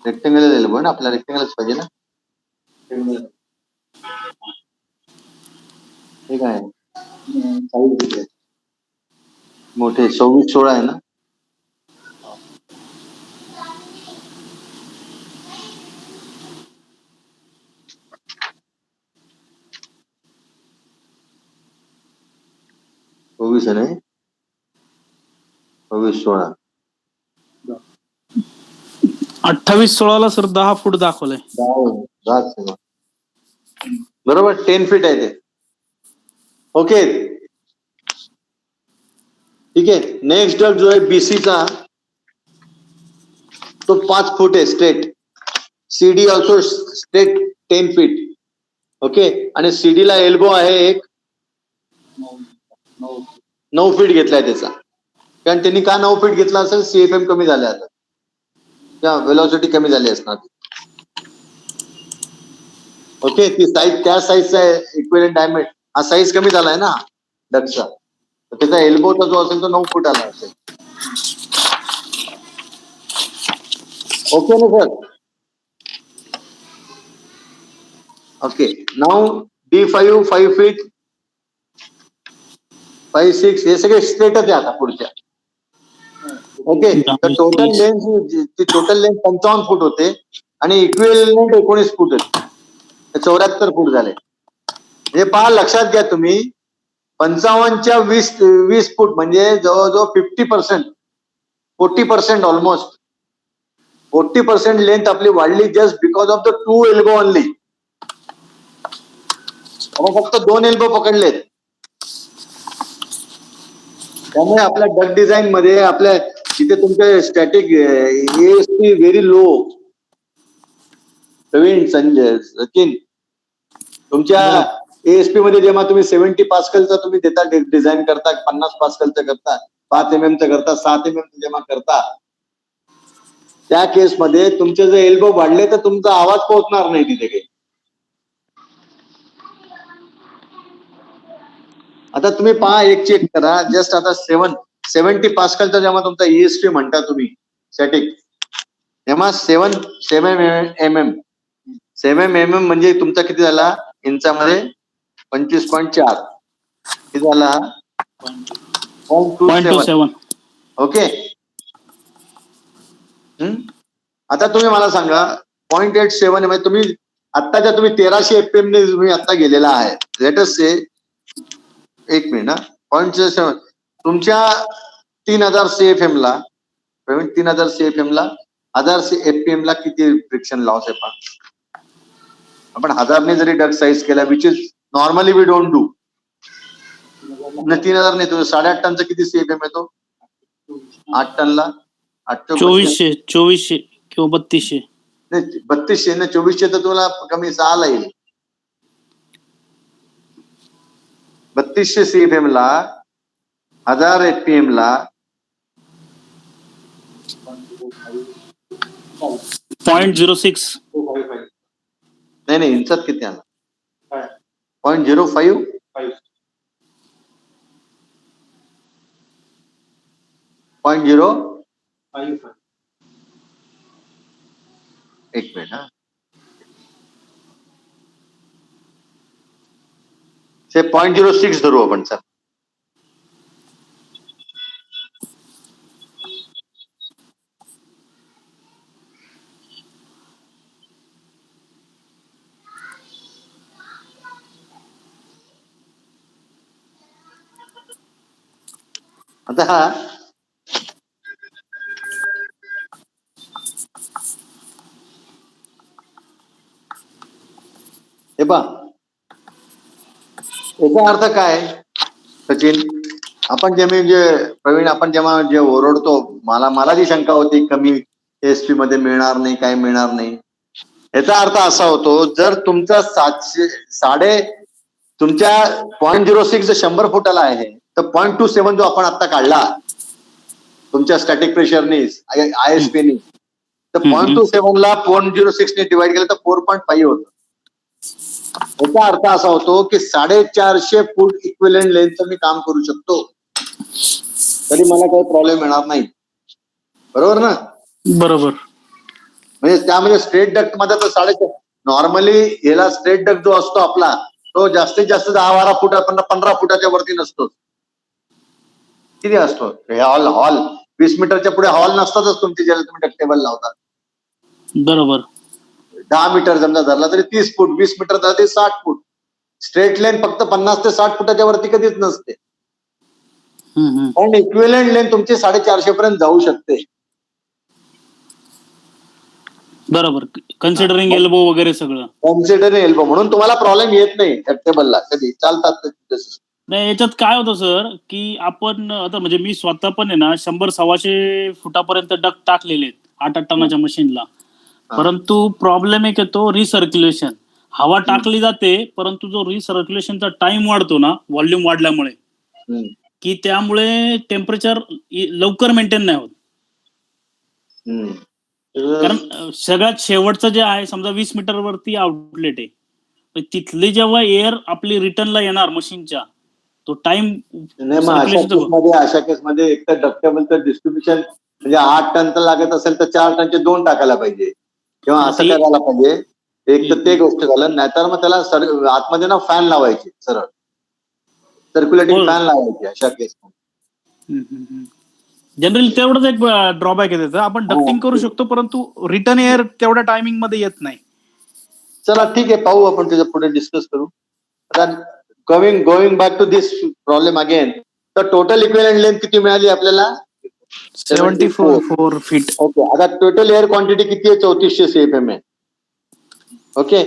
रेक्टेंगल एल्बो ना, आपला रेक्टेंगलच पाहिजे ना. हे काय साईज मोठे 26-16 आहे ना. नाही 26-16 28-16 सर 10 फूट दाखवलंय. बरोबर, 10 फीट आहे ते. ओके, ठीक आहे. नेक्स्ट डग जो आहे बीसीचा, तो 5 फूट आहे straight. CD also straight 10 feet. Okay, आणि सीडी ला एल्बो आहे एक 9 फीट घेतलाय त्याचा. कारण त्यांनी का 9 फीट घेतला असेल? सीएफएम कमी झाले, आता त्या वेलॉसिटी कमी झाली असणार. ओके, ती साईज त्या साईजचा इक्विव्हॅलंट डायमीटर हा साईज कमी झालाय ना डगचा, तर त्याचा एल्बोचा जो असेल तो 9 फूट आला असेल. ओके ना sir? Okay, now D5 5 feet 5-6 हे सगळे स्ट्रेटच आहे आता पुढच्या. ओके, तर टोटल लेंथ 55 फूट होते आणि इक्विव्हॅलंट 19 फूट होते, 74 फूट झाले. म्हणजे पहा, लक्षात घ्या तुम्ही, 55च्या 20 फूट म्हणजे जवळजवळ 40% ऑलमोस्ट 40% लेंथ आपली वाढली, just because of the 2 elbow only. फक्त 2 एल्बो पकडलेत. त्यामुळे आपल्या डग डिझाईन मध्ये आपल्या तिथे तुमचे static ASP very low. Praveen, Sanjay, Sachin, तुमच्या एएसपी मध्ये जेव्हा तुम्ही 70 पास्कलचा तुम्ही देता डिझाईन करता, 50 पास्कलचं करता, 5 mm चं करता, 7 mm जेव्हा करता, त्या केसमध्ये तुमचे जर एल्बो वाढले तर तुमचा आवाज पोहोचणार नाही तिथे काही. आता तुम्ही पहा, एक चेक करा, जस्ट आता 70 पास्कलचा जेव्हा तुमचा ईएसपी म्हणता तुम्ही स्टॅटिक, तेव्हा 7 mm म्हणजे तुमचा किती झाला इंचामध्ये 25.4 किती झाला 0.27. 0.27. ओके. आता तुम्ही मला सांगा 0.87 म्हणजे तुम्ही आत्ताच्या तुम्ही 1300 fpm ने तुम्ही आता गेलेला आहे. लेट अस से एक मिनिट 0.7 तुमच्या 3000 CFM ला 3000 CFM ला 1000 fpm ला किती फ्रिक्शन लॉस आहे पहा. आपण 1000 ने जरी डक साईज केला which is normally we don't do. 3000 ने तो 8.5 टनचा किती CFM येतो 8 टनला 2400 किंवा 3200. 3200 ने 2400 तर तुला कमी 6 ला येईल. 3200 CFM ला 1000 fpm ला 0.06. नाही इंचात किती आला 0.05 0.05 एक मिनिट से 0.06 धरू आपण सर. आता हा हे पहा याचा अर्थ काय सचिन आपण प्रवीण आपण जेव्हा ओरडतो मला जी शंका होती कमी एसपी मध्ये मिळणार नाही काय मिळणार नाही याचा अर्थ असा होतो जर तुमचा 700 तुमच्या 0.06 जर 100 फुटाला आहे तर 0.27 जो आपण आता काढला तुमच्या स्टॅटिक प्रेशरने ISP ने तर 0.27 ला 0.06 ने डिवाइड केलं तर 4.5 होतं. याचा अर्थ असा होतो की 450 फूट इक्विलंट लेंथचं मी काम करू शकतो तरी मला काही प्रॉब्लेम येणार नाही. बरोबर ना. बरोबर. म्हणजे त्यामध्ये स्ट्रेट डक्ट मध्ये तर 4.5 नॉर्मली याला स्ट्रेट डक्ट जो असतो आपला तो जास्तीत जास्त 10-12 फूट 15 फुटाच्या वरती नसतो. किती असतो हॉल 20 मीटरच्या पुढे हॉल नसतातच तुमचे ज्याला तुम्ही डक्ट टेबल लावता. बरोबर. 10 मीटर समजा धरला तरी 30 फूट 20 मीटर धरला तरी 60 फूट. स्ट्रेट लेन फक्त 50 ते 60 फुटाच्या वरती कधीच नसते. पण इक्विलंट लेन तुमची 450 पर्यंत जाऊ शकते. बरोबर. कन्सिडरिंग एल्बो वगैरे सगळं कन्सिडरिंग एल्बो म्हणून तुम्हाला प्रॉब्लेम येत नाही टेबलला कधी चालतात. नाही याच्यात काय होतं सर की आपण आता म्हणजे मी स्वतः पण आहे ना 100-125 फुटापर्यंत डक टाकलेले आहेत 8 टनाच्या मशीनला. परंतु प्रॉब्लेम एक येतो रिसर्क्युलेशन. हवा टाकली जाते परंतु जो रिसर्क्युलेशनचा टाइम वाढतो ना व्हॉल्यूम वाढल्यामुळे की त्यामुळे टेम्परेचर लवकर मेंटेन नाही होत. कारण सगळ्यात शेवटचं जे आहे समजा 20 मीटर वरती आउटलेट आहे तिथली जेव्हा एअर आपली रिटर्नला येणार मशीनच्या तो टाइम अशा केसमध्ये एक तर डक्टेबलचं डिस्ट्रीब्युशन म्हणजे 8 टन तर लागत असेल तर 4 टनचे 2 टाकायला पाहिजे किंवा असं करायला पाहिजे. एक तर ते गोष्ट झालं नाहीतर मग त्याला आतमध्ये ना फॅन लावायचे सरळ सर्क्युलेटिंग फॅन लावायचे अशा केस. जनरली तेवढंच एक ड्रॉबॅक आहे त्याचं आपण डक्टिंग करू शकतो परंतु रिटर्न एअर तेवढ्या टायमिंग मध्ये येत नाही. चला ठीक आहे पाहू आपण त्याच्या पुढे डिस्कस करू. आता going back to this problem again तर टोटल इक्विलंट लेंथ किती मिळाली आपल्याला 74 फीट. ओके. आता टोटल एअर क्वांटिटी किती आहे 3400 CFM आहे. Okay.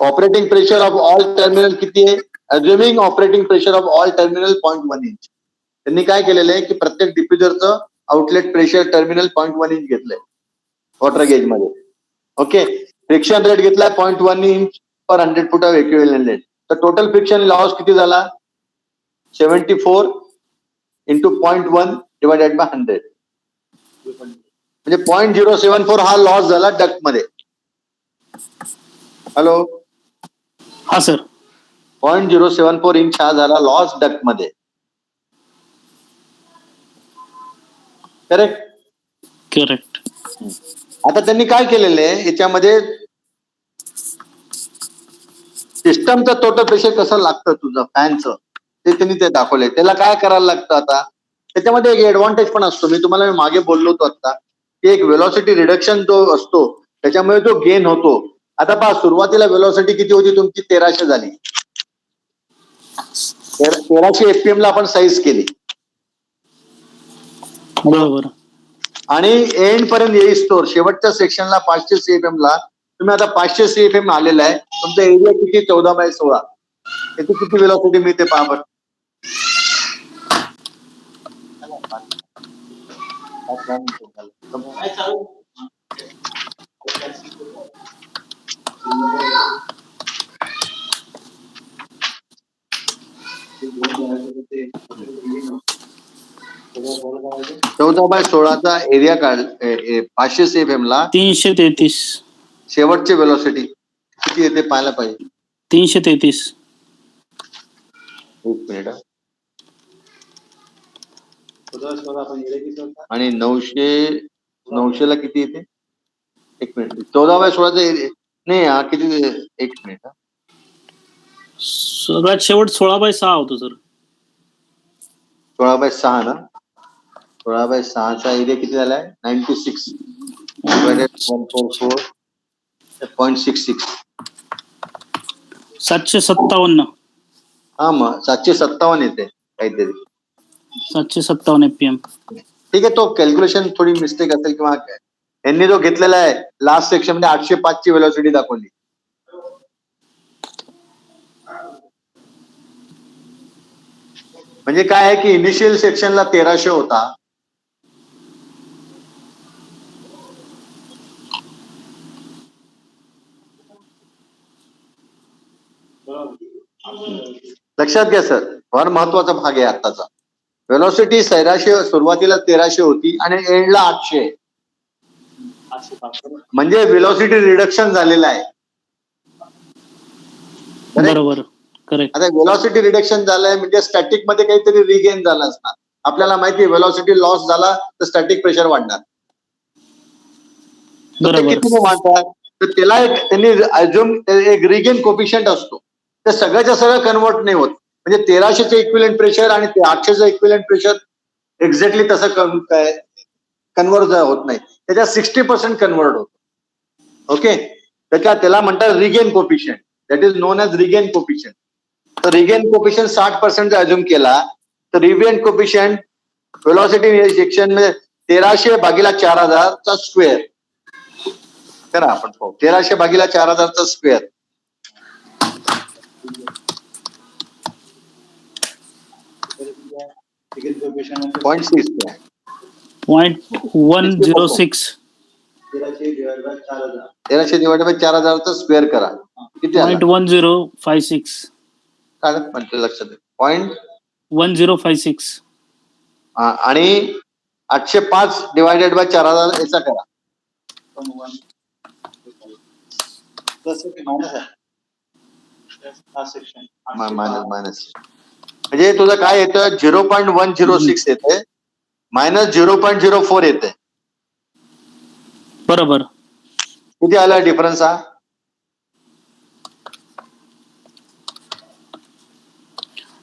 Operating pressure of all terminal किती आहे assuming operating pressure of all terminal 0.1 inch. त्यांनी काय केलेलं आहे की प्रत्येक डिफ्युजरचं आउटलेट प्रेशर टर्मिनल 0.1 इंच घेतलंय वॉटर गेज मध्ये. ओके. फ्रिक्शन रेट घेतलाय 0.1 inch per 100 foot of equivalent length. तर टोटल फ्रिक्शन लॉस किती झाला 74 इंटू 0.1 डिवायडेड बाय 100 म्हणजे 0.074 हा लॉस झाला डक्ट मध्ये. हॅलो. हा सर. 0.074 इंच हा झाला लॉस डक्ट मध्ये. करेक्ट. करेक्ट. आता त्यांनी काय केलेलं आहे याच्यामध्ये सिस्टमचं टोटल प्रेशर कसं लागतं तुझं फॅनचं ते त्यांनी ते दाखवलंय. त्याला काय करायला लागतं आता त्याच्यामध्ये एक ऍडव्हान्टेज पण असतो. मी तुम्हाला मागे बोललो होतो आता की एक वेलॉसिटी रिडक्शन जो असतो त्याच्यामुळे जो गेन होतो. आता पहा सुरुवातीला वेलॉसिटी किती होती तुमची 1300 झाली. 1300 एफपीएम ला आपण साईज केली बरोबर. आणि एंड पर्यंत येईस्तोवर शेवटच्या सेक्शनला 500 सीएफएम ला तुम्ही आता 500 सीएफएम आलेला आहे. तुमचा एरिया किती 14/16 याची किती वेलॉसिटी मिळते पहा बरं. चौदा बाय 16चा एरिया काढ 500 सीएफएम ला 333. शेवटची वेलॉसिटी किती येते पाहायला पाहिजे. 333. एक मिनिट आणि 900 ला किती येते. एक मिनिट 14/16चा एरिया नाही हा किती एक मिनिट सगळ्यात शेवट 16/6 होतो सर. 16/6 ना 16/6चा एरिया किती झालाय 96 डिवायडेड 144.66 757. हा मग 757 येते काहीतरी. 757 एफपीएम. ठीक आहे. तो कॅल्क्युलेशन थोडी मिस्टेक असेल किंवा काय यांनी जो घेतलेला आहे लास्ट सेक्शन मध्ये 805 ची वेलॉसिटी दाखवली. म्हणजे काय आहे की इनिशियल सेक्शनला 1300 होता. लक्षात घ्या सर फार महत्वाचा भाग आहे आताचा. वेलॉसिटी 1300 सुरुवातीला 1300 होती आणि एंडला 800 म्हणजे वेलॉसिटी रिडक्शन झालेलं आहे. बरोबर. करेक्ट. आता वेलॉसिटी रिडक्शन झालंय म्हणजे स्टॅटिक मध्ये काहीतरी रिगेन झालं असणार. आपल्याला माहिती आहे वेलॉसिटी लॉस झाला तर स्टॅटिक प्रेशर वाढणार. किती वाढतात तर त्याला एक त्यांनी अजून एक रिगेन कोफिशियंट असतो. ते सगळ्याच्या सगळं कन्वर्ट नाही होत. म्हणजे 1300चं इक्विलंट प्रेशर आणि 800चं इक्विलंट प्रेशर एक्झॅक्टली तसं काय कन्वर्ट होत नाही. त्याच्यात 60% कन्वर्ट होतो. ओके त्याला म्हणतात regain coefficient. That is non as regain coefficient. तर रिगेन कोफिशियंट 60% अज्युम केला तर रिगेन कोफिशियंट वेलॉसिटी सेक्शन मध्ये 1300/4000चा स्क्वेअर करा आपण 1300/4000चा स्क्वेअर 0.6 .106. 1300/4000चा स्क्वेअर करा किती आला. 0.1056. काय म्हटलं लक्षात 0.1056. आणि 805/4000 याचा करा. मायनस म्हणजे तुझं काय येतं 0.106 येते मायनस 0.04 येते. बरोबर. किती आला डिफरन्स हा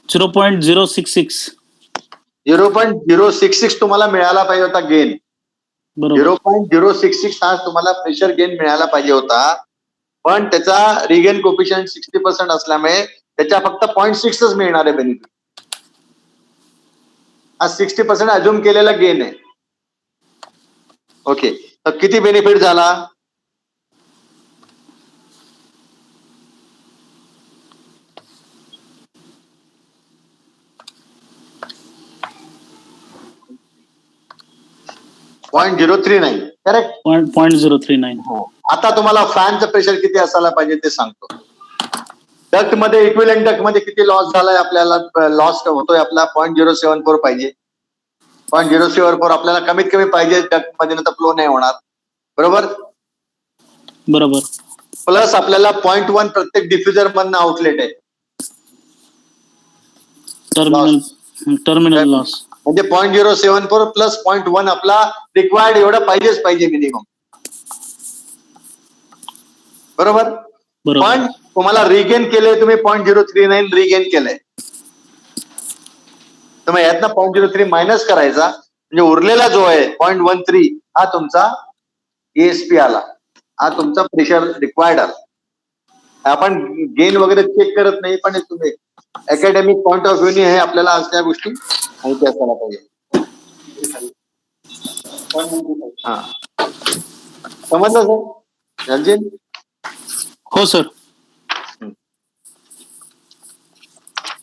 0.066. 0.066 तुम्हाला मिळाला पाहिजे होता गेन. बरोबर. 0.066 हा तुम्हाला प्रेशर गेन मिळायला पाहिजे होता. पण त्याचा रिगेन कोफिशियंट 60% असल्यामुळे त्याच्या फक्त 0.6च मिळणार आहे बेनिफिट. हा 60% अज्युम केलेला गेन आहे. ओके तर किती बेनिफिट झाला 0.039 करेक्ट. 0.039. हो. आता तुम्हाला फॅनचं प्रेशर किती असायला पाहिजे ते सांगतो. डक्ट मध्ये इक्विलंट डक्ट मध्ये किती लॉस झालाय आपल्याला लॉस होतोय आपला 0.074 पाहिजे. 0.074 आपल्याला कमीत कमी पाहिजे डक्ट मध्ये तर फ्लो नाही होणार. बरोबर बरोबर. प्लस आपल्याला 0.1 प्रत्येक डिफ्युजर मधनं आउटलेट आहे. टर्मिनल लॉस म्हणजे 0.074 प्लस 0.1 आपला रिक्वायर्ड एवढं पाहिजे मिनिमम. बरोबर. बरोबर. पण तुम्हाला रिगेन केले, तुम्ही 0.039 रिगेन केलंय. तर मग यातनं 0.03 मायनस करायचा, म्हणजे उरलेला जो आहे 0.13 हा तुमचा ESP आला, हा तुमचा प्रेशर रिक्वायर्ड आला. आपण गेन वगैरे चेक करत नाही, पण तुम्ही अकॅडमिक पॉइंट ऑफ व्ह्यूने हे आपल्याला आज त्या गोष्टी माहिती असायला पाहिजे. हा, समजलं सर रणजित? हो sir.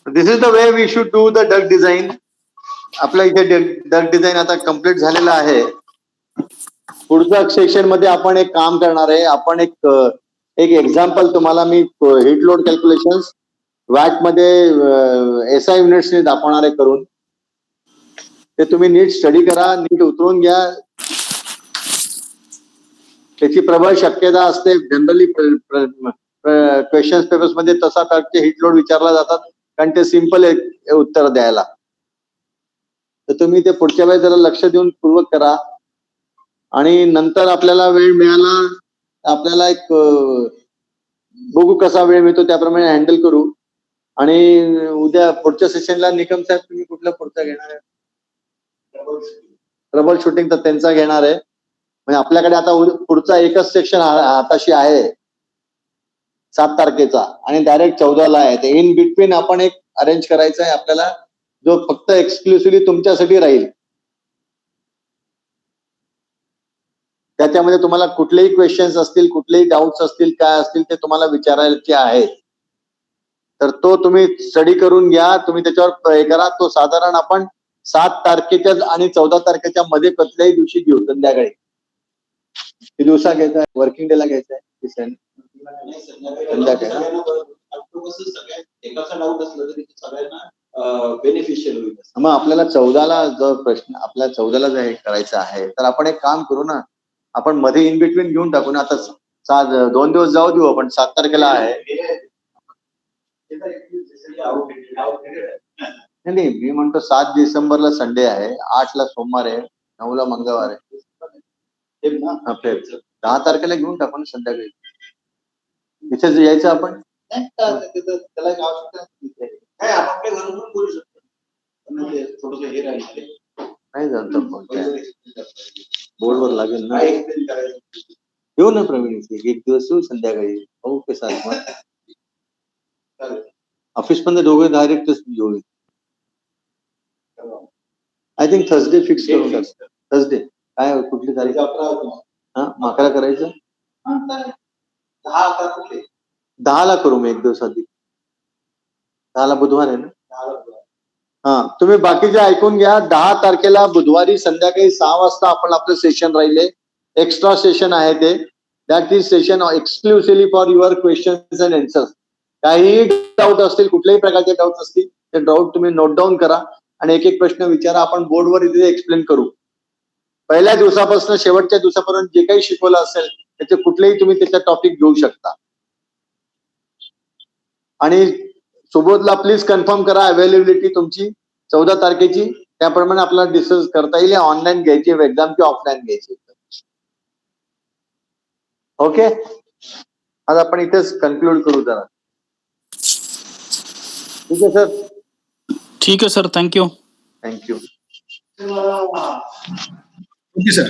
This is the way we should do the duct design. आपल्या इथे डक डिझाईन आता कम्प्लीट झालेलं आहे. पुढच्या सेक्शन मध्ये आपण एक काम करणार आहे. आपण एक एक्झाम्पल तुम्हाला मी हीट लोड कॅल्क्युलेशन वॅट मध्ये SI युनिट्सने दाखवणार आहे करून. ते तुम्ही नीट स्टडी करा, नीट उतरवून घ्या. त्याची प्रबळ शक्यता असते. जनरली क्वेश्चन पेपर्स मध्ये तसा टाईपचे हीट लोड विचारला जातात, कारण ते सिंपल उत्तर द्यायला. तर तुम्ही ते पुढच्या वेळेस जरा लक्ष देऊन पूर्वक करा. आणि नंतर आपल्याला वेळ मिळाला, आपल्याला एक बघू कसा वेळ मिळतो त्याप्रमाणे हँडल करू. आणि उद्या पुढच्या सेशनला निकम साहेब तुम्ही कुठला पुढचा घेणार आहे? ट्रबल शूटिंग तर त्यांचा घेणार आहे. म्हणजे आपल्याकडे आता पुढचा एकच सेक्शन आताशी आहे 7 तारखेचा, आणि डायरेक्ट 14ला आहे. ते इन बिटवीन आपण एक अरेंज करायचा आहे आपल्याला, जो फक्त एक्सक्लुसिव्हली तुमच्यासाठी राहील. त्याच्यामध्ये तुम्हाला कुठलेही क्वेश्चन्स असतील, कुठलेही डाऊट्स असतील, काय असतील ते तुम्हाला विचारायचे आहेत, तर तो तुम्ही स्टडी करून घ्या. तुम्ही त्याच्यावर हे करा. तो साधारण आपण 7 तारखेच्या आणि 14 तारखेच्या मध्ये कुठल्याही दिवशी घेऊ संध्याकाळी. किती दिवसा घ्यायचा आहे? वर्किंग डे ला घ्यायचा आहे? संध्याकाळी. एकाचा डाऊट असला तरी सगळ्यांना बेनिफिशियल होईल. मग आपल्याला 14ला जर प्रश्न, आपल्याला 14ला जर हे करायचं आहे, तर आपण एक काम करू ना, आपण मध्ये इन बिटवीन घेऊन टाकू ना. आता 2 दिवस जाऊ देऊ आपण. 7 तारखेला आहे. नाही, मी म्हणतो 7 डिसेंबरला संडे आहे, 8ला सोमवार आहे, 9ला मंगळवार आहे. 10 तारखेला घेऊन टाकू ना संध्याकाळी. तिथे यायचं आपण. त्याला एक आवश्यकता नाही, आपण आपल्या घरून पण बोलू शकतो. थोडस हे राहील नाही जमत, बोर्डवर लागेल ना. येऊ ना प्रवीण, एक दिवस येऊ संध्याकाळी, हो कसा ऑफिस मध्ये दोघे डायरेक्ट येऊ. आय थिंक थर्सडे फिक्स करून टाक. थर्सडे काय कुठली तारीख? 11 करायचं. 10ला करू मी, एक दिवस आधी. 10ला बुधवार आहे ना. हा, तुम्ही बाकीचे ऐकून घ्या. 10 तारखेला बुधवारी संध्याकाळी 6 वाजता आपण आपलं सेशन राहिले. एक्स्ट्रा सेशन आहे ते. That is session exclusively for your questions and answers. काही डाऊट असतील, कुठल्याही प्रकारचे डाऊट असतील, ते डाऊट तुम्ही नोट डाऊन करा आणि एक एक प्रश्न विचारा. आपण बोर्डवर इथे एक्सप्लेन करू. पहिल्या दिवसापासून शेवटच्या दिवसापर्यंत जे काही शिकवलं असेल त्याचे कुठलेही तुम्ही त्याचा टॉपिक घेऊ शकता. आणि सुबोधला प्लीज कन्फर्म करा अवेलेबिलिटी तुमची 14 तारखेची. त्याप्रमाणे आपल्याला डिस्कस करता येईल. ऑनलाईन घ्यायची एक्झाम की ऑफलाईन घ्यायची. ओके, आज आपण इथेच कन्क्लूड करू जरा. ठीक आहे सर. ठीक आहे sir. Thank you. Thank you. Okay sir.